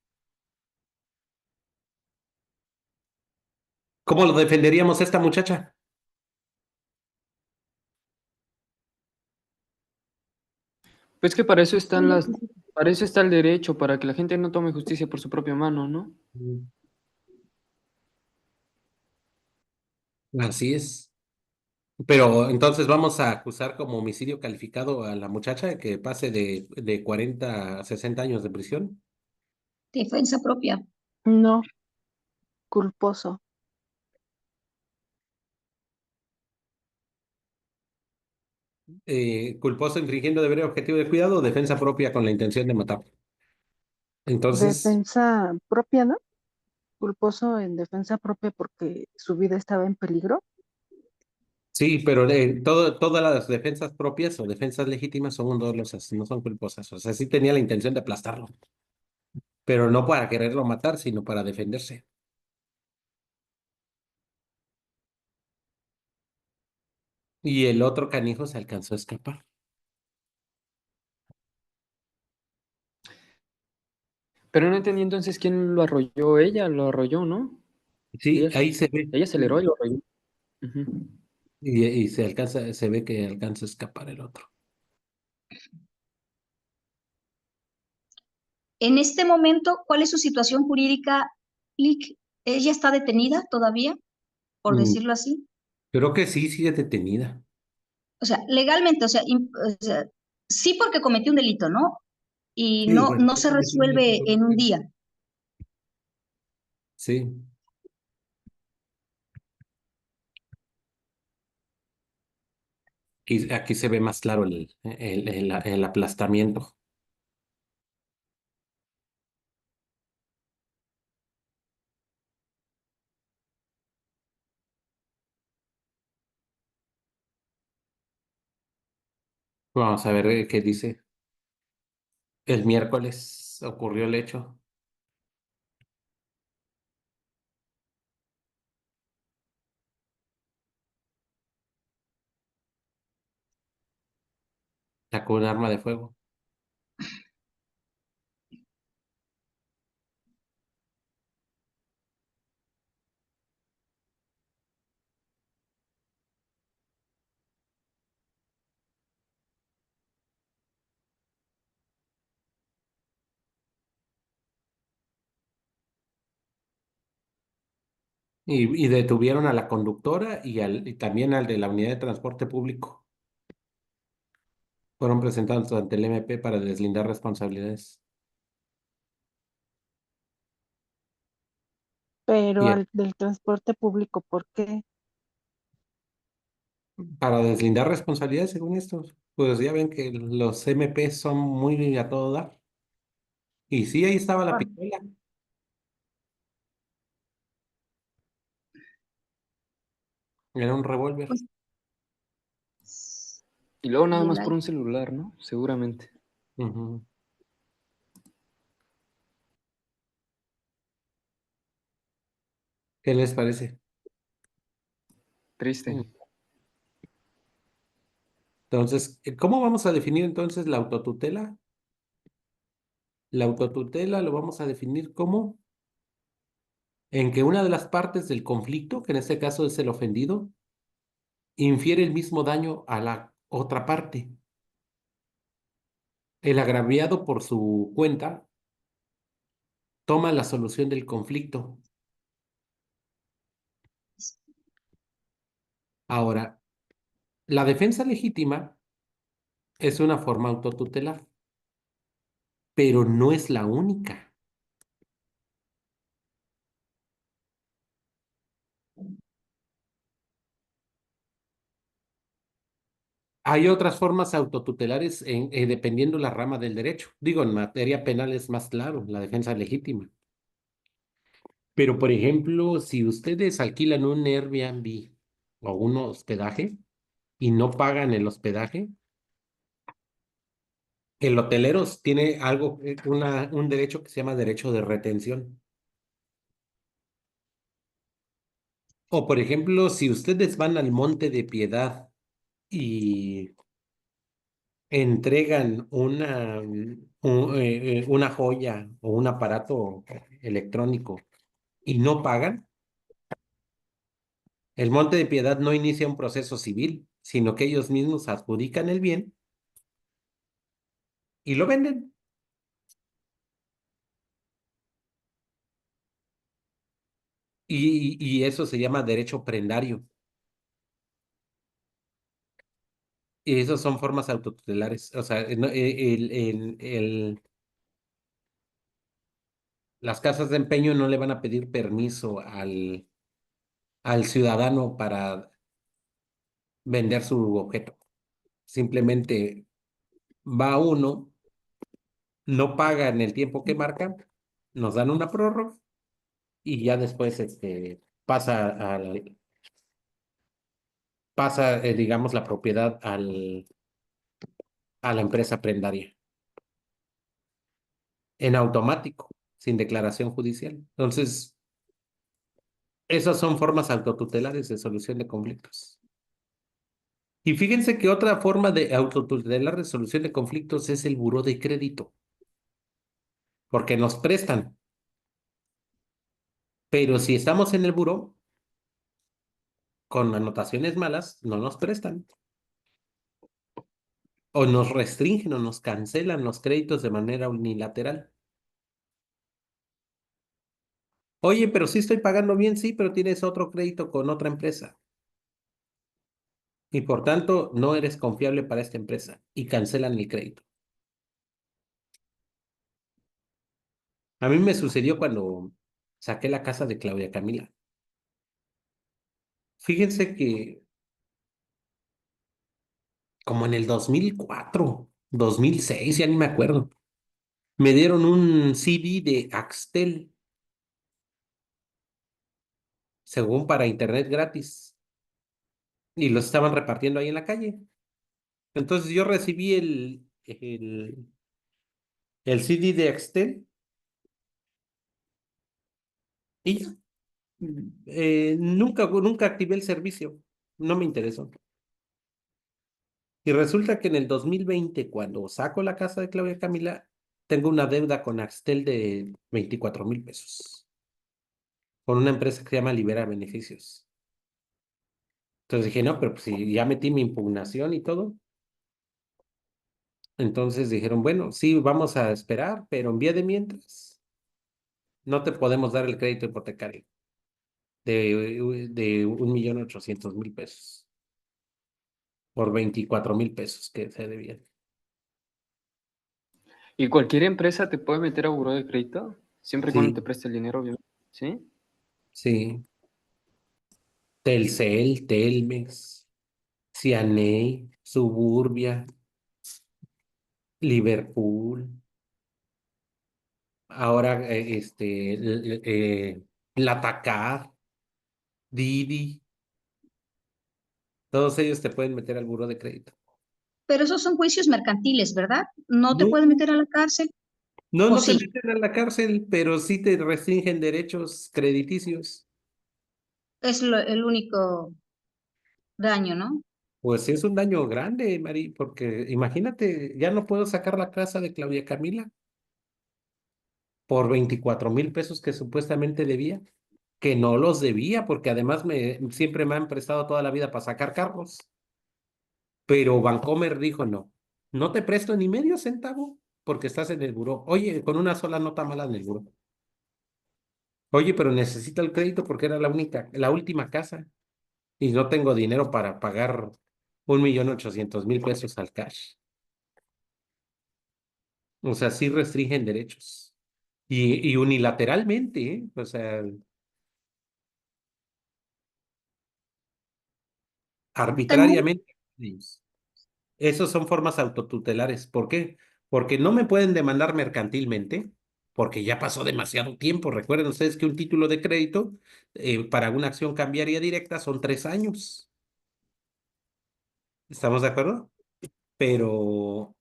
¿Cómo lo defenderíamos a esta muchacha? Pues que para eso están para eso está el derecho, para que la gente no tome justicia por su propia mano, ¿no? Mm. Así es. Pero entonces vamos a acusar como homicidio calificado a la muchacha de que pase de 40 a 60 años de prisión. Defensa propia. No, culposo. Culposo infringiendo deber objetivo de cuidado o defensa propia con la intención de matar. Entonces, Defensa propia, ¿no? Culposo en defensa propia porque su vida estaba en peligro. sí, pero todas las defensas propias o defensas legítimas son dolosas, no son culposas. O sea, sí tenía la intención de aplastarlo, pero no para quererlo matar, sino para defenderse. Y el otro canijo se alcanzó a escapar. Pero no entendí entonces quién lo arrolló, ella lo arrolló, ¿no? Sí, Ella, ahí se ve. ella aceleró y lo arrolló. Ujú. Y se ve que alcanza a escapar el otro. En este momento, ¿cuál es su situación jurídica, Lick? ¿Ella está detenida todavía, por Mm, decirlo así? Creo que sí, sigue detenida. O sea, legalmente, o sea, sí porque cometió un delito, ¿no? Y Sí, o no, sea, no se resuelve en un día. sí. Y aquí se ve más claro el aplastamiento. Vamos a ver qué dice. El miércoles ocurrió el hecho. Sacó un arma de fuego. Y detuvieron a la conductora y también al de la unidad de transporte público. Fueron presentados ante el MP para deslindar responsabilidades. Pero Y al del transporte público, ¿por qué? para deslindar responsabilidades, según esto, pues ya ven que los MP son muy a todo dar. Y sí, ahí estaba la Ah, pistola. Era un revólver. pues, Y luego nada y el más por un celular, ¿no? Seguramente. Ujú. ¿Qué les parece? Triste. Mm. Entonces, ¿cómo vamos a definir entonces la autotutela? La autotutela lo vamos a definir como en que una de las partes del conflicto, que en este caso es el ofendido, infiere el mismo daño a la otra parte. El agraviado por su cuenta toma la solución del conflicto. Ahora, la defensa legítima es una forma autotutelar, pero no es la única. Hay otras formas autotutelares dependiendo la rama del derecho. Digo, en materia penal es más claro, la defensa legítima. Pero, por ejemplo, si ustedes alquilan un Airbnb o un hospedaje, y no pagan el hospedaje, el hotelero tiene algo, un derecho que se llama derecho de retención. O por ejemplo, si ustedes van al Monte de Piedad y entregan una joya o un aparato electrónico y no pagan, el Monte de Piedad no inicia un proceso civil, sino que ellos mismos adjudican el bien y lo venden. Y eso se llama derecho prendario. Y esas son formas autotutelares. O sea, las casas de empeño no le van a pedir permiso al ciudadano para vender su objeto. Simplemente va uno, no paga en el tiempo que marcan, nos dan una prórroga y ya después pasa, digamos, la propiedad a la empresa prendaria en automático, sin declaración judicial. Entonces, esas son formas autotutelares de solución de conflictos. Y fíjense que otra forma de autotutelar resolución de conflictos es el buró de crédito, porque nos prestan, pero si estamos en el buró con anotaciones malas, no nos prestan. O nos restringen o nos cancelan los créditos de manera unilateral. Oye, pero sí estoy pagando bien, sí, pero tienes otro crédito con otra empresa. Y por tanto, no eres confiable para esta empresa. Y cancelan el crédito. A mí me sucedió cuando saqué la casa de Claudia Camila. Fíjense que como en el 2004, 2006, ya ni me acuerdo, me dieron un CD de Axtel, según para internet gratis, y los estaban repartiendo ahí en la calle. Entonces yo recibí el CD de Axtel y ya. Nunca activé el servicio, no me interesó. Y resulta que en el 2020, cuando saco la casa de Claudia Camila, tengo una deuda con Axtel de 24,000 pesos, con una empresa que se llama Libera Beneficios. Entonces dije, no, pero pues si ya metí mi impugnación y todo. Entonces dijeron, bueno, sí, vamos a esperar, pero en vía de mientras, no te podemos dar el crédito hipotecario de 1,800,000 pesos por 24,000 pesos que se debían. ¿Y cualquier empresa te puede meter a buró de crédito? Siempre y cuando te Sí, preste el dinero, obviamente. ¿Sí? sí. Telcel, Telmex, Cianey, Suburbia, Liverpool, ahora Latacar, Didi, todos ellos te pueden meter al buró de crédito. Pero esos son juicios mercantiles, ¿verdad? No te No, pueden meter a la cárcel, no, ¿o no te sí? meten a la cárcel, pero sí te restringen derechos crediticios. Es el único daño, ¿no? Pues sí es un daño grande, Mari, porque imagínate, ya no puedo sacar la casa de Claudia Camila por 24,000 pesos que supuestamente debía, que no los debía, porque además siempre me han prestado toda la vida para sacar carros. Pero Bancomer dijo no, no te presto ni medio centavo porque estás en el buró. Oye, con una sola nota mala en el buró. Oye, pero necesito el crédito porque era la última casa y no tengo dinero para pagar 1,800,000 pesos al cash. O sea, sí restringen derechos. Y unilateralmente, ¿eh? O sea, También, arbitrariamente. Esas son formas autotutelares. ¿Por qué? Porque no me pueden demandar mercantilmente, porque ya pasó demasiado tiempo. Recuerden ustedes que un título de crédito para una acción cambiaria directa son 3 años. ¿Estamos de acuerdo? Pero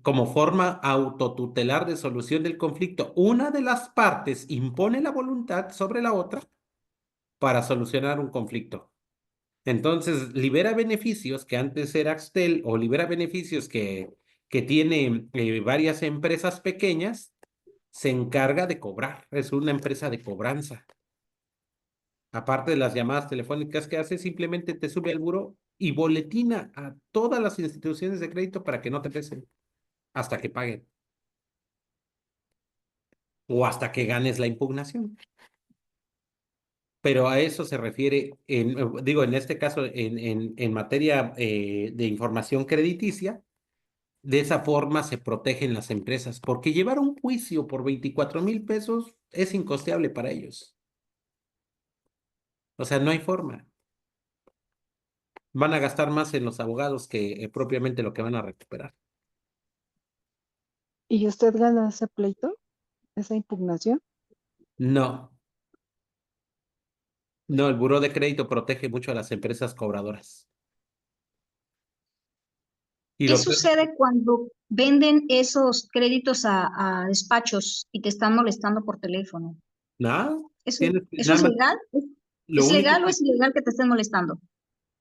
como forma autotutelar de solución del conflicto, una de las partes impone la voluntad sobre la otra para solucionar un conflicto. Entonces, libera beneficios que antes era Axtel o libera beneficios que tiene varias empresas pequeñas, se encarga de cobrar. Es una empresa de cobranza. Aparte de las llamadas telefónicas que hace, simplemente te sube al buró y boletina a todas las instituciones de crédito para que no te pesen hasta que paguen o hasta que ganes la impugnación. Pero a eso se refiere, digo, en este caso, en materia de información crediticia, de esa forma se protegen las empresas, porque llevar un juicio por 24,000 pesos es incosteable para ellos. O sea, no hay forma. Van a gastar más en los abogados que propiamente lo que van a recuperar. ¿Y usted gana ese pleito, esa impugnación? No, no, el buró de crédito protege mucho a las empresas cobradoras. Y ¿Qué lo peor, sucede cuando venden esos créditos a despachos y te están molestando por teléfono? nada, ¿Eso, tienes, eso nada es más, legal? lo ¿Es único legal o que, es ilegal que te estén molestando?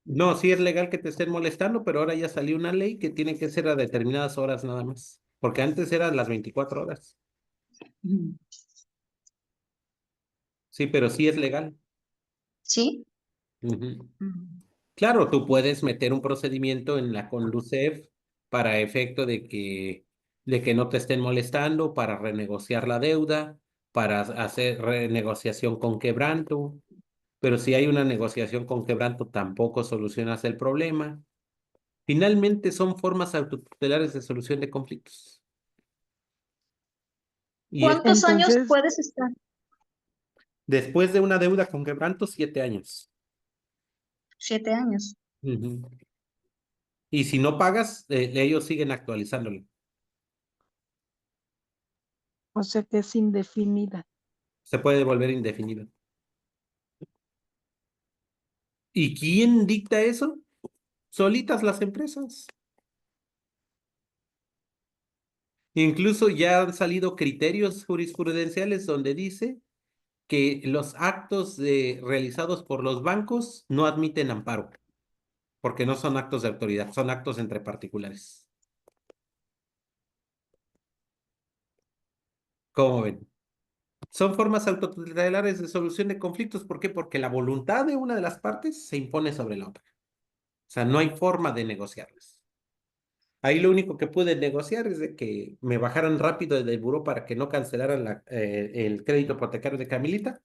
no, sí es legal que te estén molestando, pero ahora ya salió una ley que tiene que ser a determinadas horas nada más, porque antes eran las 24 horas. Ujú. Sí, pero sí es legal. ¿Sí? Ujú. Ujú. Claro, tú puedes meter un procedimiento en la Conducef para efecto de que no te estén molestando, para renegociar la deuda, para hacer renegociación con quebranto, pero si hay una negociación con quebranto tampoco solucionas el problema. Finalmente son formas autotutelares de solución de conflictos. Y es ¿Cuántos años Entonces, puedes estar? después de una deuda con quebranto, 7 años. 7 años. Ujú. Y si no pagas, ellos siguen actualizándolo. o sea que es indefinida. Se puede volver indefinido. ¿Y quién dicta eso? Solitas las empresas. Incluso ya han salido criterios jurisprudenciales donde dice que los actos realizados por los bancos no admiten amparo, porque no son actos de autoridad, son actos entre particulares. ¿Cómo ven? Son formas autotutelares de solución de conflictos. ¿Por qué? Porque la voluntad de una de las partes se impone sobre la otra. O sea, no hay forma de negociarlas. Ahí lo único que pude negociar es de que me bajaran rápido del buró para que no cancelaran el crédito hipotecario de Camilita,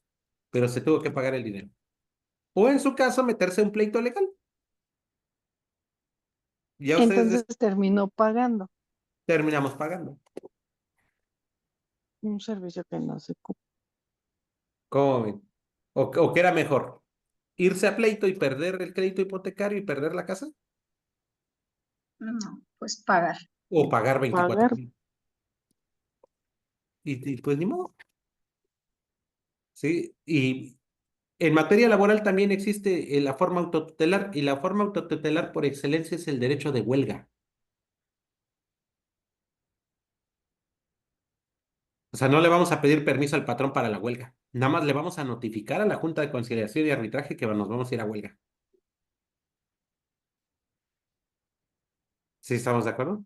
pero se tuvo que pagar el dinero. O en su caso, meterse un pleito legal. Ya ustedes Entonces terminó pagando terminamos pagando. un servicio que no se cubre. ¿Cómo ven? ¿O qué era mejor? ¿Irse a pleito y perder el crédito hipotecario y perder la casa? No, pues pagar. ¿O pagar 24 Pagar. mil? Y pues ni modo. ¿Sí? Y en materia laboral también existe la forma autotutelar, y la forma autotutelar por excelencia es el derecho de huelga. O sea, no le vamos a pedir permiso al patrón para la huelga. Nada más le vamos a notificar a la Junta de Conciliación y Arbitraje que nos vamos a ir a huelga. ¿Sí estamos de acuerdo?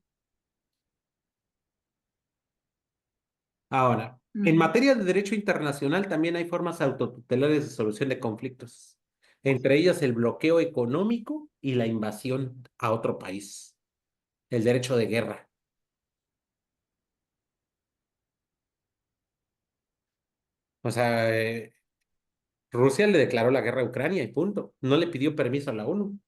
Ahora, en Ujú. materia de derecho internacional también hay formas autotutelares de solución de conflictos. Entre ellas el bloqueo económico y la invasión a otro país. El derecho de guerra. O sea, Rusia le declaró la guerra a Ucrania y punto. No le pidió permiso a la ONU.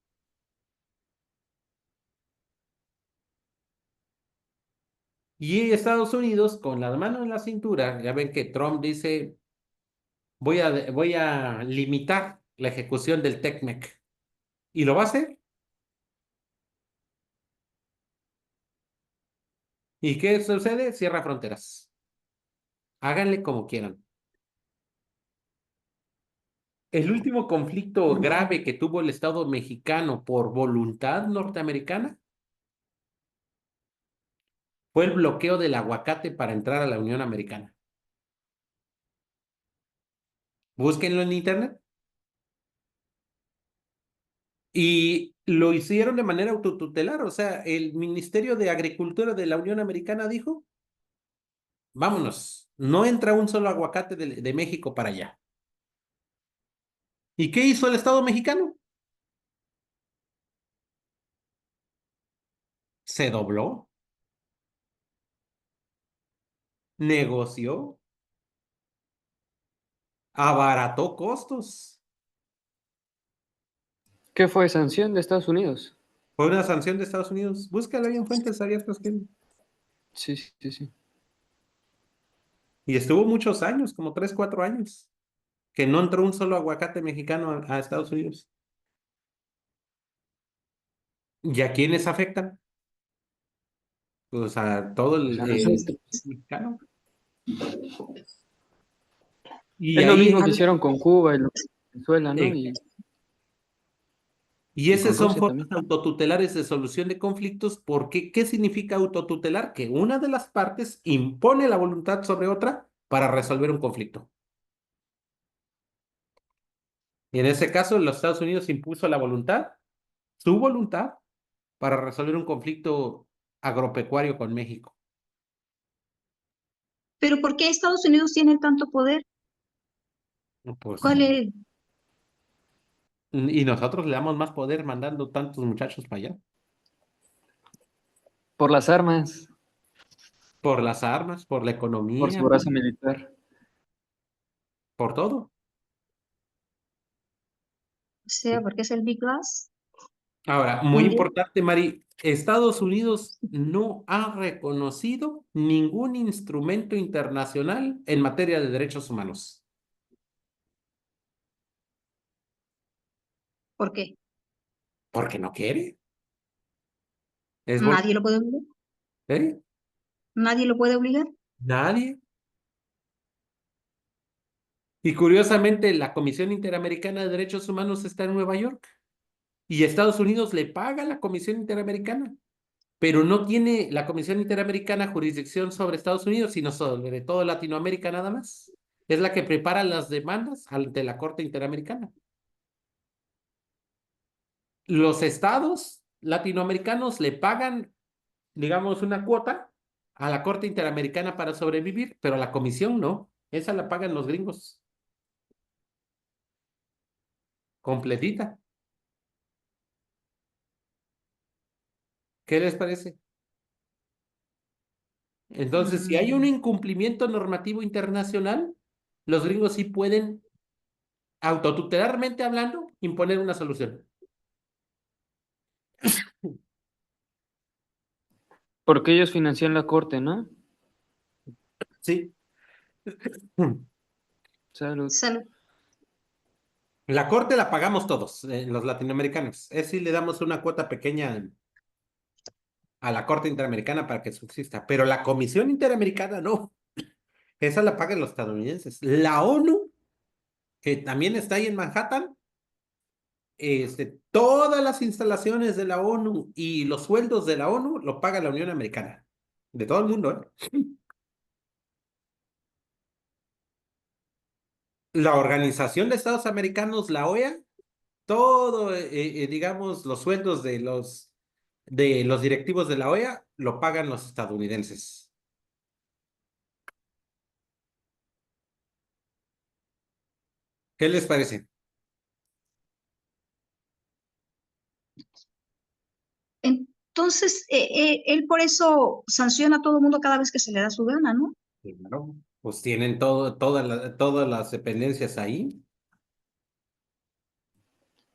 Y Estados Unidos, con las manos en la cintura, ya ven que Trump dice, voy a limitar la ejecución del TECMEC. ¿Y lo va a hacer? ¿Y qué sucede? Cierra fronteras. Háganle como quieran. El último conflicto grave que tuvo el Estado mexicano por voluntad norteamericana fue el bloqueo del aguacate para entrar a la Unión Americana. Búsquenlo en internet. Y lo hicieron de manera autotutelar, o sea, el Ministerio de Agricultura de la Unión Americana dijo, vámonos, no entra un solo aguacate de México para allá. ¿Y qué hizo el Estado mexicano? Se dobló, negoció, abarató costos. ¿Qué fue? ¿Sanción de Estados Unidos? Fue una sanción de Estados Unidos. Búscalo ahí en fuentes abiertas, Kevin. Sí, sí, sí. Y estuvo muchos años, como 3, 4 años, que no entró un solo aguacate mexicano a Estados Unidos. ¿Y a quiénes afectan? Pues a todo Pues a el nosotros. mexicano. Y Es lo ahí, mismo que hicieron con Cuba y Venezuela, ¿no? y Y esas con son Rusia formas también. autotutelares de solución de conflictos, porque ¿qué significa autotutelar? Que una de las partes impone la voluntad sobre otra para resolver un conflicto. Y en ese caso, los Estados Unidos impuso la voluntad, su voluntad, para resolver un conflicto agropecuario con México. Pero ¿por qué Estados Unidos tiene tanto poder? Pues, ¿Cuál es? y nosotros le damos más poder mandando tantos muchachos para allá, Por las armas, por las armas, por la por su economía, brazo militar. por todo. O sea, porque es el Big Gas Ahora, muy mundial. importante, Mari, Estados Unidos no ha reconocido ningún instrumento internacional en materia de derechos humanos. ¿Por qué? Porque no quiere. Es Nadie lo puede obligar. ¿eh? Nadie lo puede obligar. Nadie. Y curiosamente, la Comisión Interamericana de Derechos Humanos está en Nueva York y Estados Unidos le paga a la Comisión Interamericana, pero no tiene la Comisión Interamericana jurisdicción sobre Estados Unidos, sino sobre toda Latinoamérica nada más. Es la que prepara las demandas ante la Corte Interamericana. Los estados latinoamericanos le pagan, digamos, una cuota a la Corte Interamericana para sobrevivir, pero a la Comisión no. Esa la pagan los gringos. Completita. ¿Qué les parece? Entonces, si hay un Mm, incumplimiento normativo internacional, los gringos sí pueden, autotutelarmente hablando, imponer una solución. Porque ellos financian la corte, ¿no? Sí. Salud. salud. La corte la pagamos todos, los latinoamericanos. Es si le damos una cuota pequeña a la Corte Interamericana para que subsista, pero la Comisión Interamericana no. Esa la pagan los estadounidenses. La ONU, que también está ahí en Manhattan, todas las instalaciones de la ONU y los sueldos de la ONU lo paga la Unión Americana. De todo el mundo, ¿eh? La Organización de Estados Americanos, la OEA, todo, digamos, los sueldos de los directivos de la OEA lo pagan los estadounidenses. ¿Qué les parece? Entonces, él por eso sanciona a todo el mundo cada vez que se le da su gana, ¿no? Claro, pues tienen todas las dependencias ahí.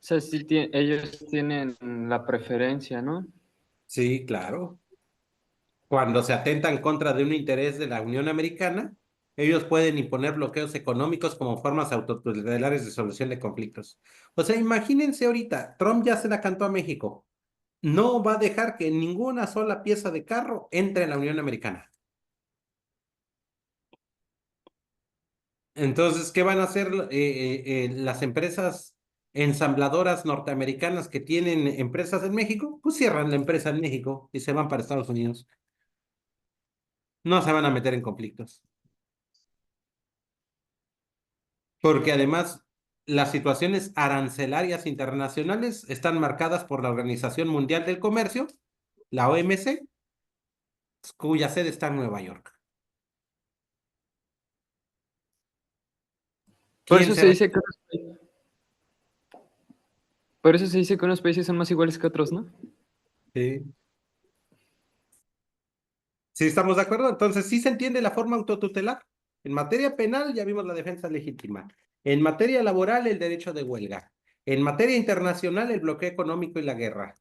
O sea, sí ellos tienen la preferencia, ¿no? Sí, claro. Cuando se atenta en contra de un interés de la Unión Americana, ellos pueden imponer bloqueos económicos como formas autotutelares de solución de conflictos. O sea, imagínense ahorita, Trump ya se la cantó a México. No va a dejar que ninguna sola pieza de carro entre en la Unión Americana. Entonces, ¿qué van a hacer las empresas ensambladoras norteamericanas que tienen empresas en México? Pues cierran la empresa en México y se van para Estados Unidos. No se van a meter en conflictos. Porque además las situaciones arancelarias internacionales están marcadas por la Organización Mundial del Comercio, la OMC, cuya sede está en Nueva York. Por ¿Quién eso se será? dice que por eso se dice que unos países son más iguales que otros, ¿no? Sí. ¿Sí estamos de acuerdo? Entonces, sí se entiende la forma autotutelar. En materia penal ya vimos la defensa legítima. En materia laboral, el derecho de huelga. En materia internacional, el bloqueo económico y la guerra.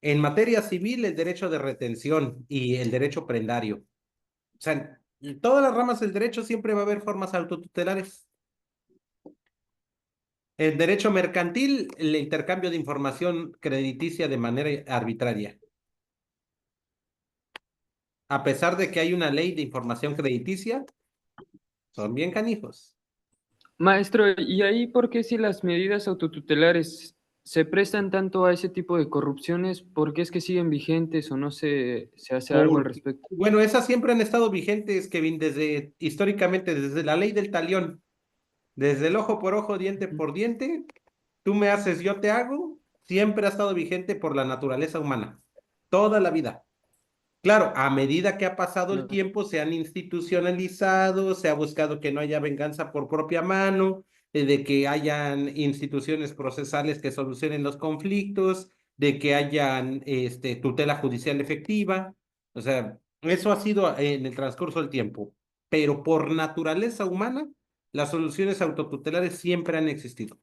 En materia civil, el derecho de retención y el derecho prendario. O sea, en todas las ramas del derecho siempre va a haber formas autotutelares. En derecho mercantil, el intercambio de información crediticia de manera arbitraria. A pesar de que hay una ley de información crediticia, son bien canijos. Maestro, ¿y ahí por qué si las medidas autotutelares se prestan tanto a ese tipo de corrupciones, por qué es que siguen vigentes o no se hace algo al respecto? Bueno, esas siempre han estado vigentes, Kevin, desde históricamente, desde la ley del talión, desde el ojo por ojo, diente por diente, tú me haces, yo te hago, siempre ha estado vigente por la naturaleza humana, toda la vida. Claro, a medida que ha pasado el Claro. tiempo, se han institucionalizado, se ha buscado que no haya venganza por propia mano, de que hayan instituciones procesales que solucionen los conflictos, de que hayan tutela judicial efectiva. O sea, eso ha sido en el transcurso del tiempo. Pero por naturaleza humana, las soluciones autotutelares siempre han existido.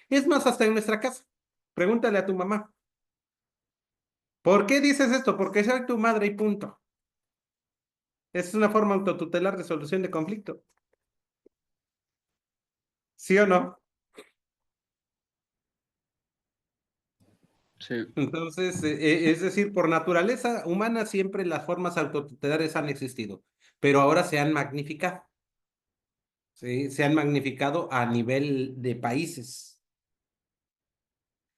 Es más, hasta en nuestra casa. Pregúntale a tu mamá. ¿Por qué dices esto? Porque soy tu madre y punto. Es una forma autotutelar de solución de conflicto. ¿Sí o no? Sí. Entonces, es decir, por naturaleza humana siempre las formas autotutelares han existido, pero ahora se han magnificado, ¿sí? Se han magnificado a nivel de países.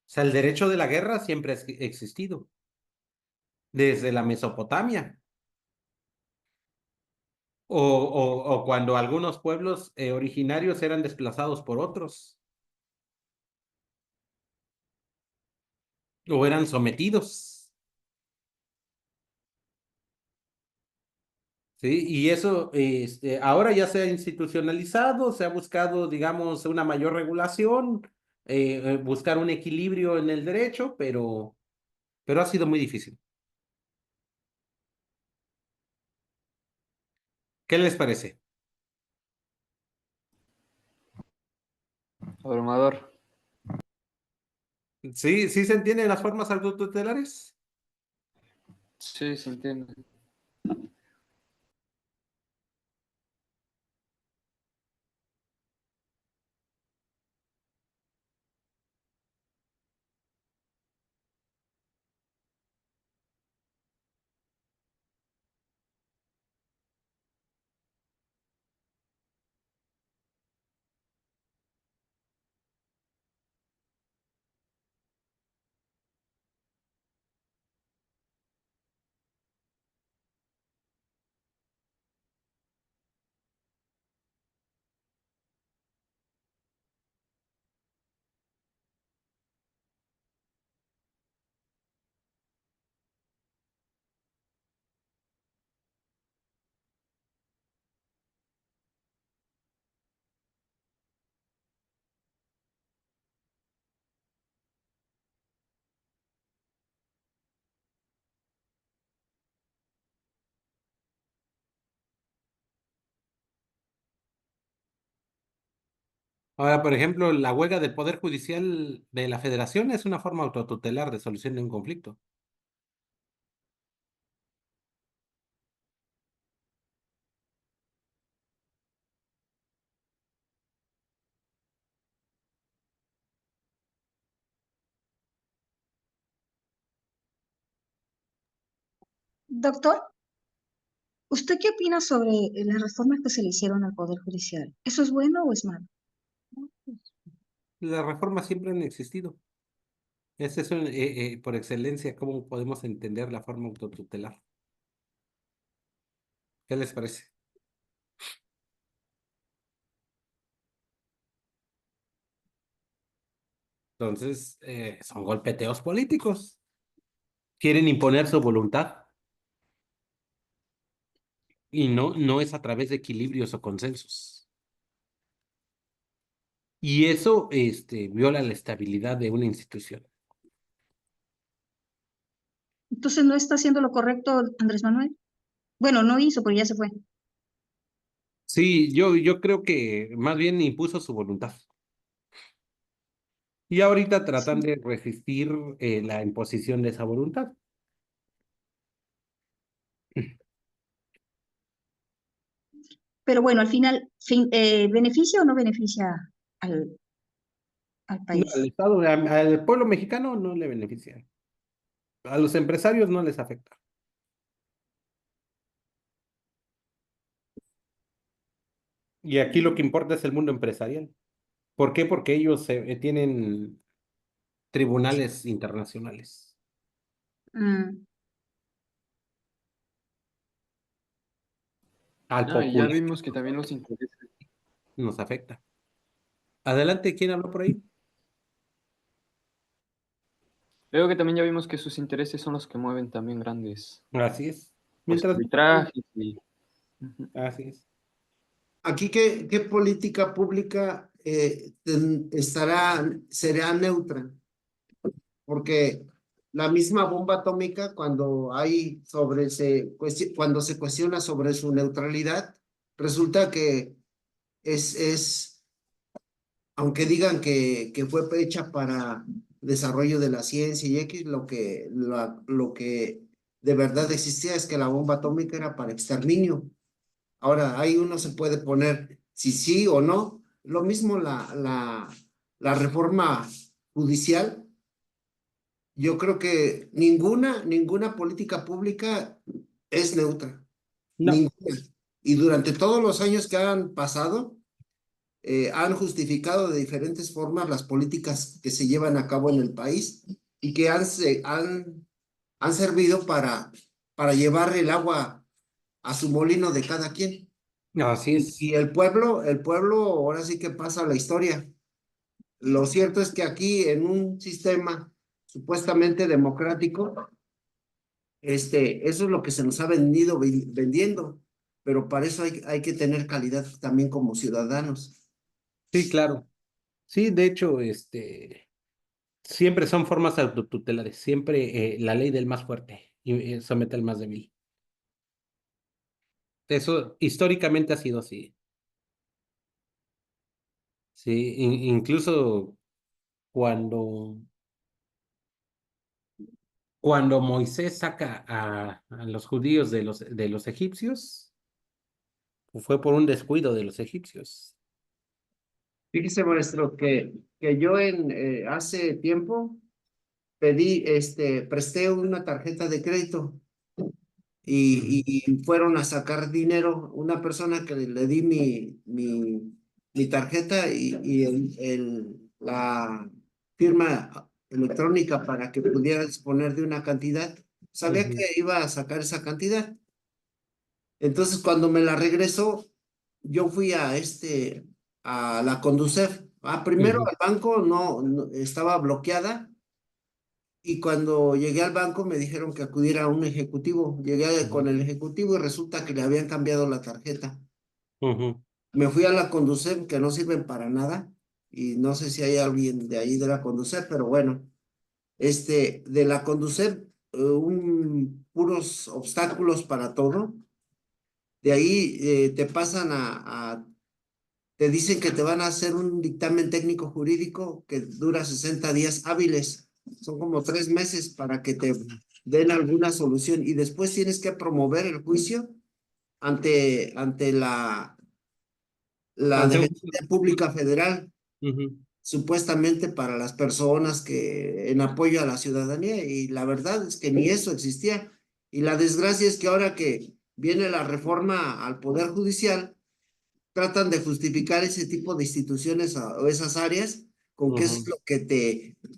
O sea, el derecho de la guerra siempre ha existido, desde la Mesopotamia, o cuando algunos pueblos originarios eran desplazados por otros, o eran sometidos. Sí, y eso ahora ya se ha institucionalizado, se ha buscado, digamos, una mayor regulación, buscar un equilibrio en el derecho, pero ha sido muy difícil. ¿Qué les parece? Abrumador. ¿Sí, sí se entienden las formas autotutelares? Sí, se entiende. Ahora, por ejemplo, la huelga del Poder Judicial de la Federación es una forma autotutelar de solución de un conflicto. Doctor, ¿Usted qué opina sobre las reformas que se le hicieron al Poder Judicial? ¿Eso es bueno o es malo? Las reformas siempre han existido. Ese es por excelencia cómo podemos entender la forma autotutelar. ¿Qué les parece? Entonces, son golpeteos políticos. Quieren imponer su voluntad y no es a través de equilibrios o consensos. Y eso viola la estabilidad de una institución. Entonces, ¿no está haciendo lo correcto Andrés Manuel? Bueno, no hizo, pero ya se fue. Sí, yo creo que más bien impuso su voluntad. Y ahorita tratan Sí. de resistir la imposición de esa voluntad. Pero bueno, al final, ¿beneficia o no beneficia al No, al país? Estado, al pueblo mexicano no le beneficia. A los empresarios no les afecta. Y aquí lo que importa es el mundo empresarial. ¿Por qué? Porque ellos tienen tribunales internacionales. Mm. Al Ah, y ya popular vimos que también los intereses. nos afecta. Adelante, ¿quién habló por ahí? Veo que también ya vimos que sus intereses son los que mueven también grandes Así es. pues, Mientras, arbitrajes y... Ujú. así es. Aquí, ¿qué política pública será neutra? Porque la misma bomba atómica, cuando se cuestiona sobre su neutralidad, resulta que es aunque digan que fue hecha para desarrollo de la ciencia y X, lo que de verdad existía es que la bomba atómica era para exterminio. Ahora, ahí uno se puede poner si sí o no. Lo mismo la reforma judicial. Yo creo que ninguna política pública es neutra. No, Ninguna. Y durante todos los años que han pasado, han justificado de diferentes formas las políticas que se llevan a cabo en el país y que han servido para llevar el agua a su molino de cada quien. así es. Y el pueblo ahora sí que pasa la historia. Lo cierto es que aquí en un sistema supuestamente democrático, eso es lo que se nos ha venido vendiendo, pero para eso hay que tener calidad también como ciudadanos. Sí, claro. Sí, de hecho, siempre son formas autotutelares. Siempre la ley del más fuerte y somete al más débil. Eso históricamente ha sido así. Sí, incluso cuando, cuando Moisés saca a los judíos de los egipcios, fue por un descuido de los egipcios. Fíjese, maestro, que yo hace tiempo presté una tarjeta de crédito y fueron a sacar dinero una persona que le di mi tarjeta y la firma electrónica para que pudiera disponer de una cantidad. Sabía que Ujú, iba a sacar esa cantidad. Entonces, cuando me la regresó, yo fui a la Conducef. Primero ujú, al banco no estaba bloqueada y cuando llegué al banco me dijeron que acudiera a un ejecutivo. Llegué con el ejecutivo y resulta que le habían cambiado la tarjeta. ujú, Me fui a la Conducef, que no sirven para nada, y no sé si hay alguien de ahí de la Conducef, pero bueno, de la Conducef, puros obstáculos para todo. De ahí te pasan te dicen que te van a hacer un dictamen técnico jurídico que dura 60 días hábiles. Son como 3 meses para que te den alguna solución y después tienes que promover el juicio ante la ante un- Defensoría Pública Federal, ujú. supuestamente para las personas que en apoyo a la ciudadanía y la verdad es que ni eso existía. Y la desgracia es que ahora viene la reforma al Poder Judicial, tratan de justificar ese tipo de instituciones o esas áreas con que eso es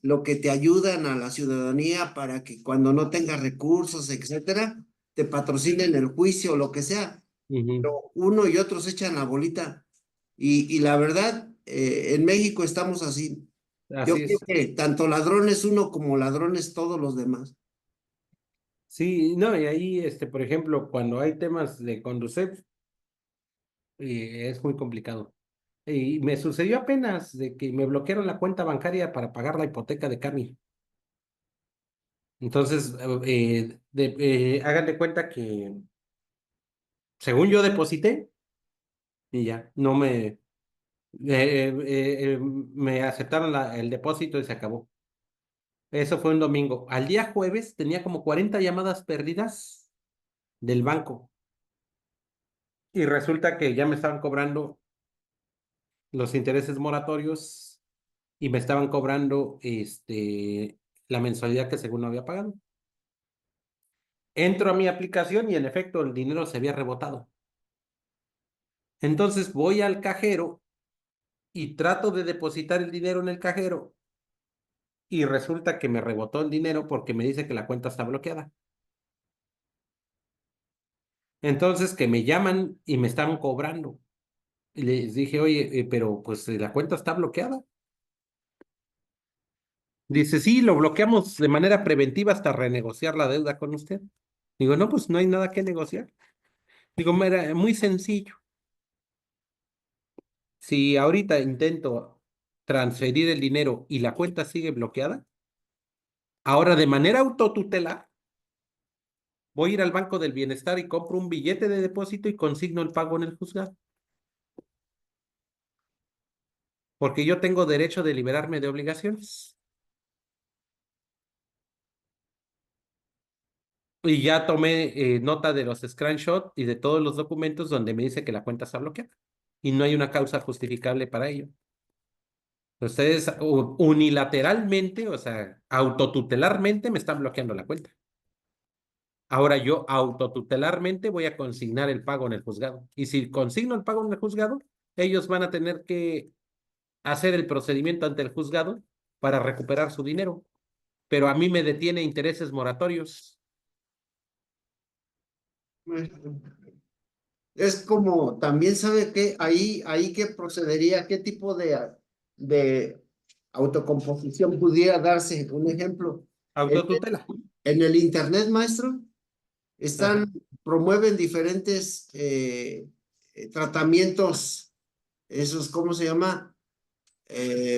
lo que te ayudan a la ciudadanía para que cuando no tengas recursos, etcétera, te patrocinen el juicio o lo que sea. Pero uno y otros echan la bolita. Y la verdad, en México estamos así. Yo Así creo es. que tanto ladrones uno como ladrones todos los demás. Sí, no, y ahí, por ejemplo, cuando hay temas de Conducef, es muy complicado. Y me sucedió apenas de que me bloquearon la cuenta bancaria para pagar la hipoteca de Cami. Entonces, hagan de cuenta que según yo deposité y ya, no me aceptaron el depósito y se acabó. Eso fue un domingo. Al día jueves tenía como 40 llamadas perdidas del banco y resulta que ya me estaban cobrando los intereses moratorios y me estaban cobrando la mensualidad que según no había pagado. Entro a mi aplicación y en efecto el dinero se había rebotado. Entonces voy al cajero y trato de depositar el dinero en el cajero y resulta que me rebotó el dinero porque me dice que la cuenta está bloqueada. Entonces que me llaman y me estaban cobrando. Y les dije, oye, pero pues la cuenta está bloqueada. Dice, sí, lo bloqueamos de manera preventiva hasta renegociar la deuda con usted. Digo, no, pues no hay nada que negociar. Digo, era muy sencillo. Si ahorita intento transferir el dinero y la cuenta sigue bloqueada, ahora de manera autotutelar voy a ir al Banco del Bienestar y compro un billete de depósito y consigno el pago en el juzgado. Porque yo tengo derecho de liberarme de obligaciones. Y ya tomé nota de los screenshots y de todos los documentos donde me dice que la cuenta está bloqueada. Y no hay una causa justificable para ello. Ustedes unilateralmente, o sea, autotutelarmente me están bloqueando la cuenta. Ahora yo autotutelarmente voy a consignar el pago en el juzgado. Y si consigno el pago en el juzgado, ellos van a tener que hacer el procedimiento ante el juzgado para recuperar su dinero. Pero a mí me detiene intereses moratorios. Es como, también sabe que ahí que procedería, qué tipo de autocomposición pudiera darse. Un ejemplo, en, Autotutela. en el internet, maestro, Ajá. promueven diferentes tratamientos, esos, ¿cómo se llama?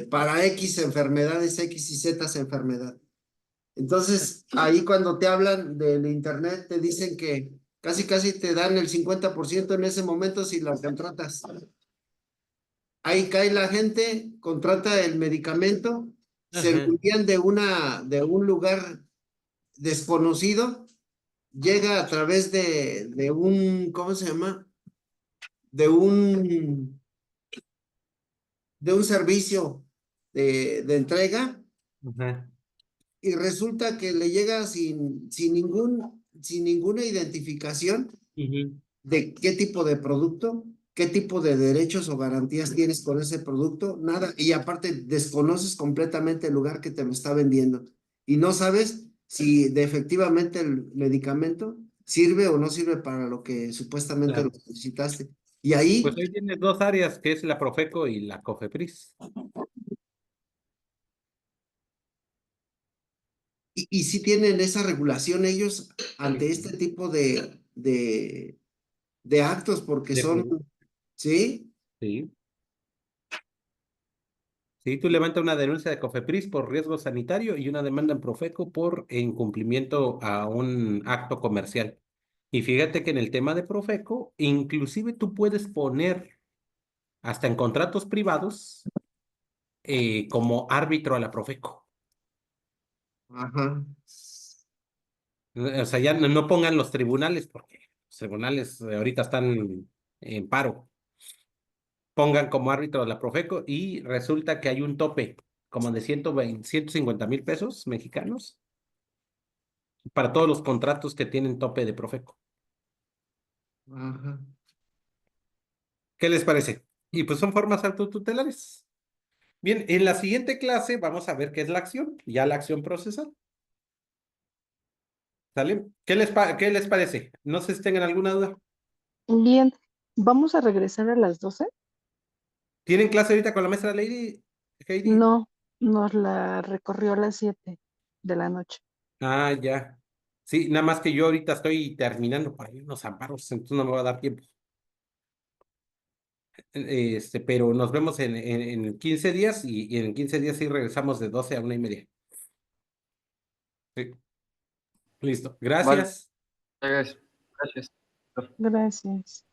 Para X enfermedades, X y Z enfermedad. Entonces, ahí cuando te hablan del internet, te dicen que casi te dan el 50% en ese momento si lo contratas. Ahí cae la gente, contrata el medicamento, se lo Ajá. envían de un lugar desconocido, llega a través de un, ¿cómo se llama? De un, de un servicio de entrega Ajá. y resulta que le llega sin ninguna identificación Ujú. de qué tipo de producto, qué tipo de derechos o garantías tienes con ese producto, nada. Y aparte desconoces completamente el lugar que te lo está vendiendo y no sabes si efectivamente el medicamento sirve o no sirve para lo que supuestamente lo Claro. necesitaste. Y ahí, Pues ahí tienes dos áreas, que es la Profeco y la COFEPRIS. y sí tienen esa regulación ellos Sí, ante este tipo de actos porque de son, juego. ¿sí? Sí. Sí, tú levantas una denuncia de COFEPRIS por riesgo sanitario y una demanda en Profeco por incumplimiento a un acto comercial. Y fíjate que en el tema de Profeco, inclusive tú puedes poner hasta en contratos privados como árbitro a la Profeco. Ajá. O sea, ya no pongan los tribunales, porque los tribunales ahorita están en paro. Pongan como árbitro a la Profeco y resulta que hay un tope como de 120, 150 mil pesos mexicanos para todos los contratos que tienen tope de Profeco. Ajá. ¿Qué les parece? Y pues son formas autotutelares. Bien, en la siguiente clase vamos a ver qué es la acción, ya la acción procesal. ¿Sale? ¿Qué les parece? No sé si tengan alguna duda. Bien, vamos a regresar a las 12. ¿Tienen clase ahorita con la maestra Lady? Heidi? No, nos la recorrió a las 7 de la noche. Ah, ya. Sí, nada más que yo ahorita estoy terminando por ahí unos amparos, entonces no me va a dar tiempo. Pero nos vemos en 15 días y en 15 días sí regresamos de 12 a 1:30. Sí, listo. Vale, Gracias. gracias. Gracias. Gracias.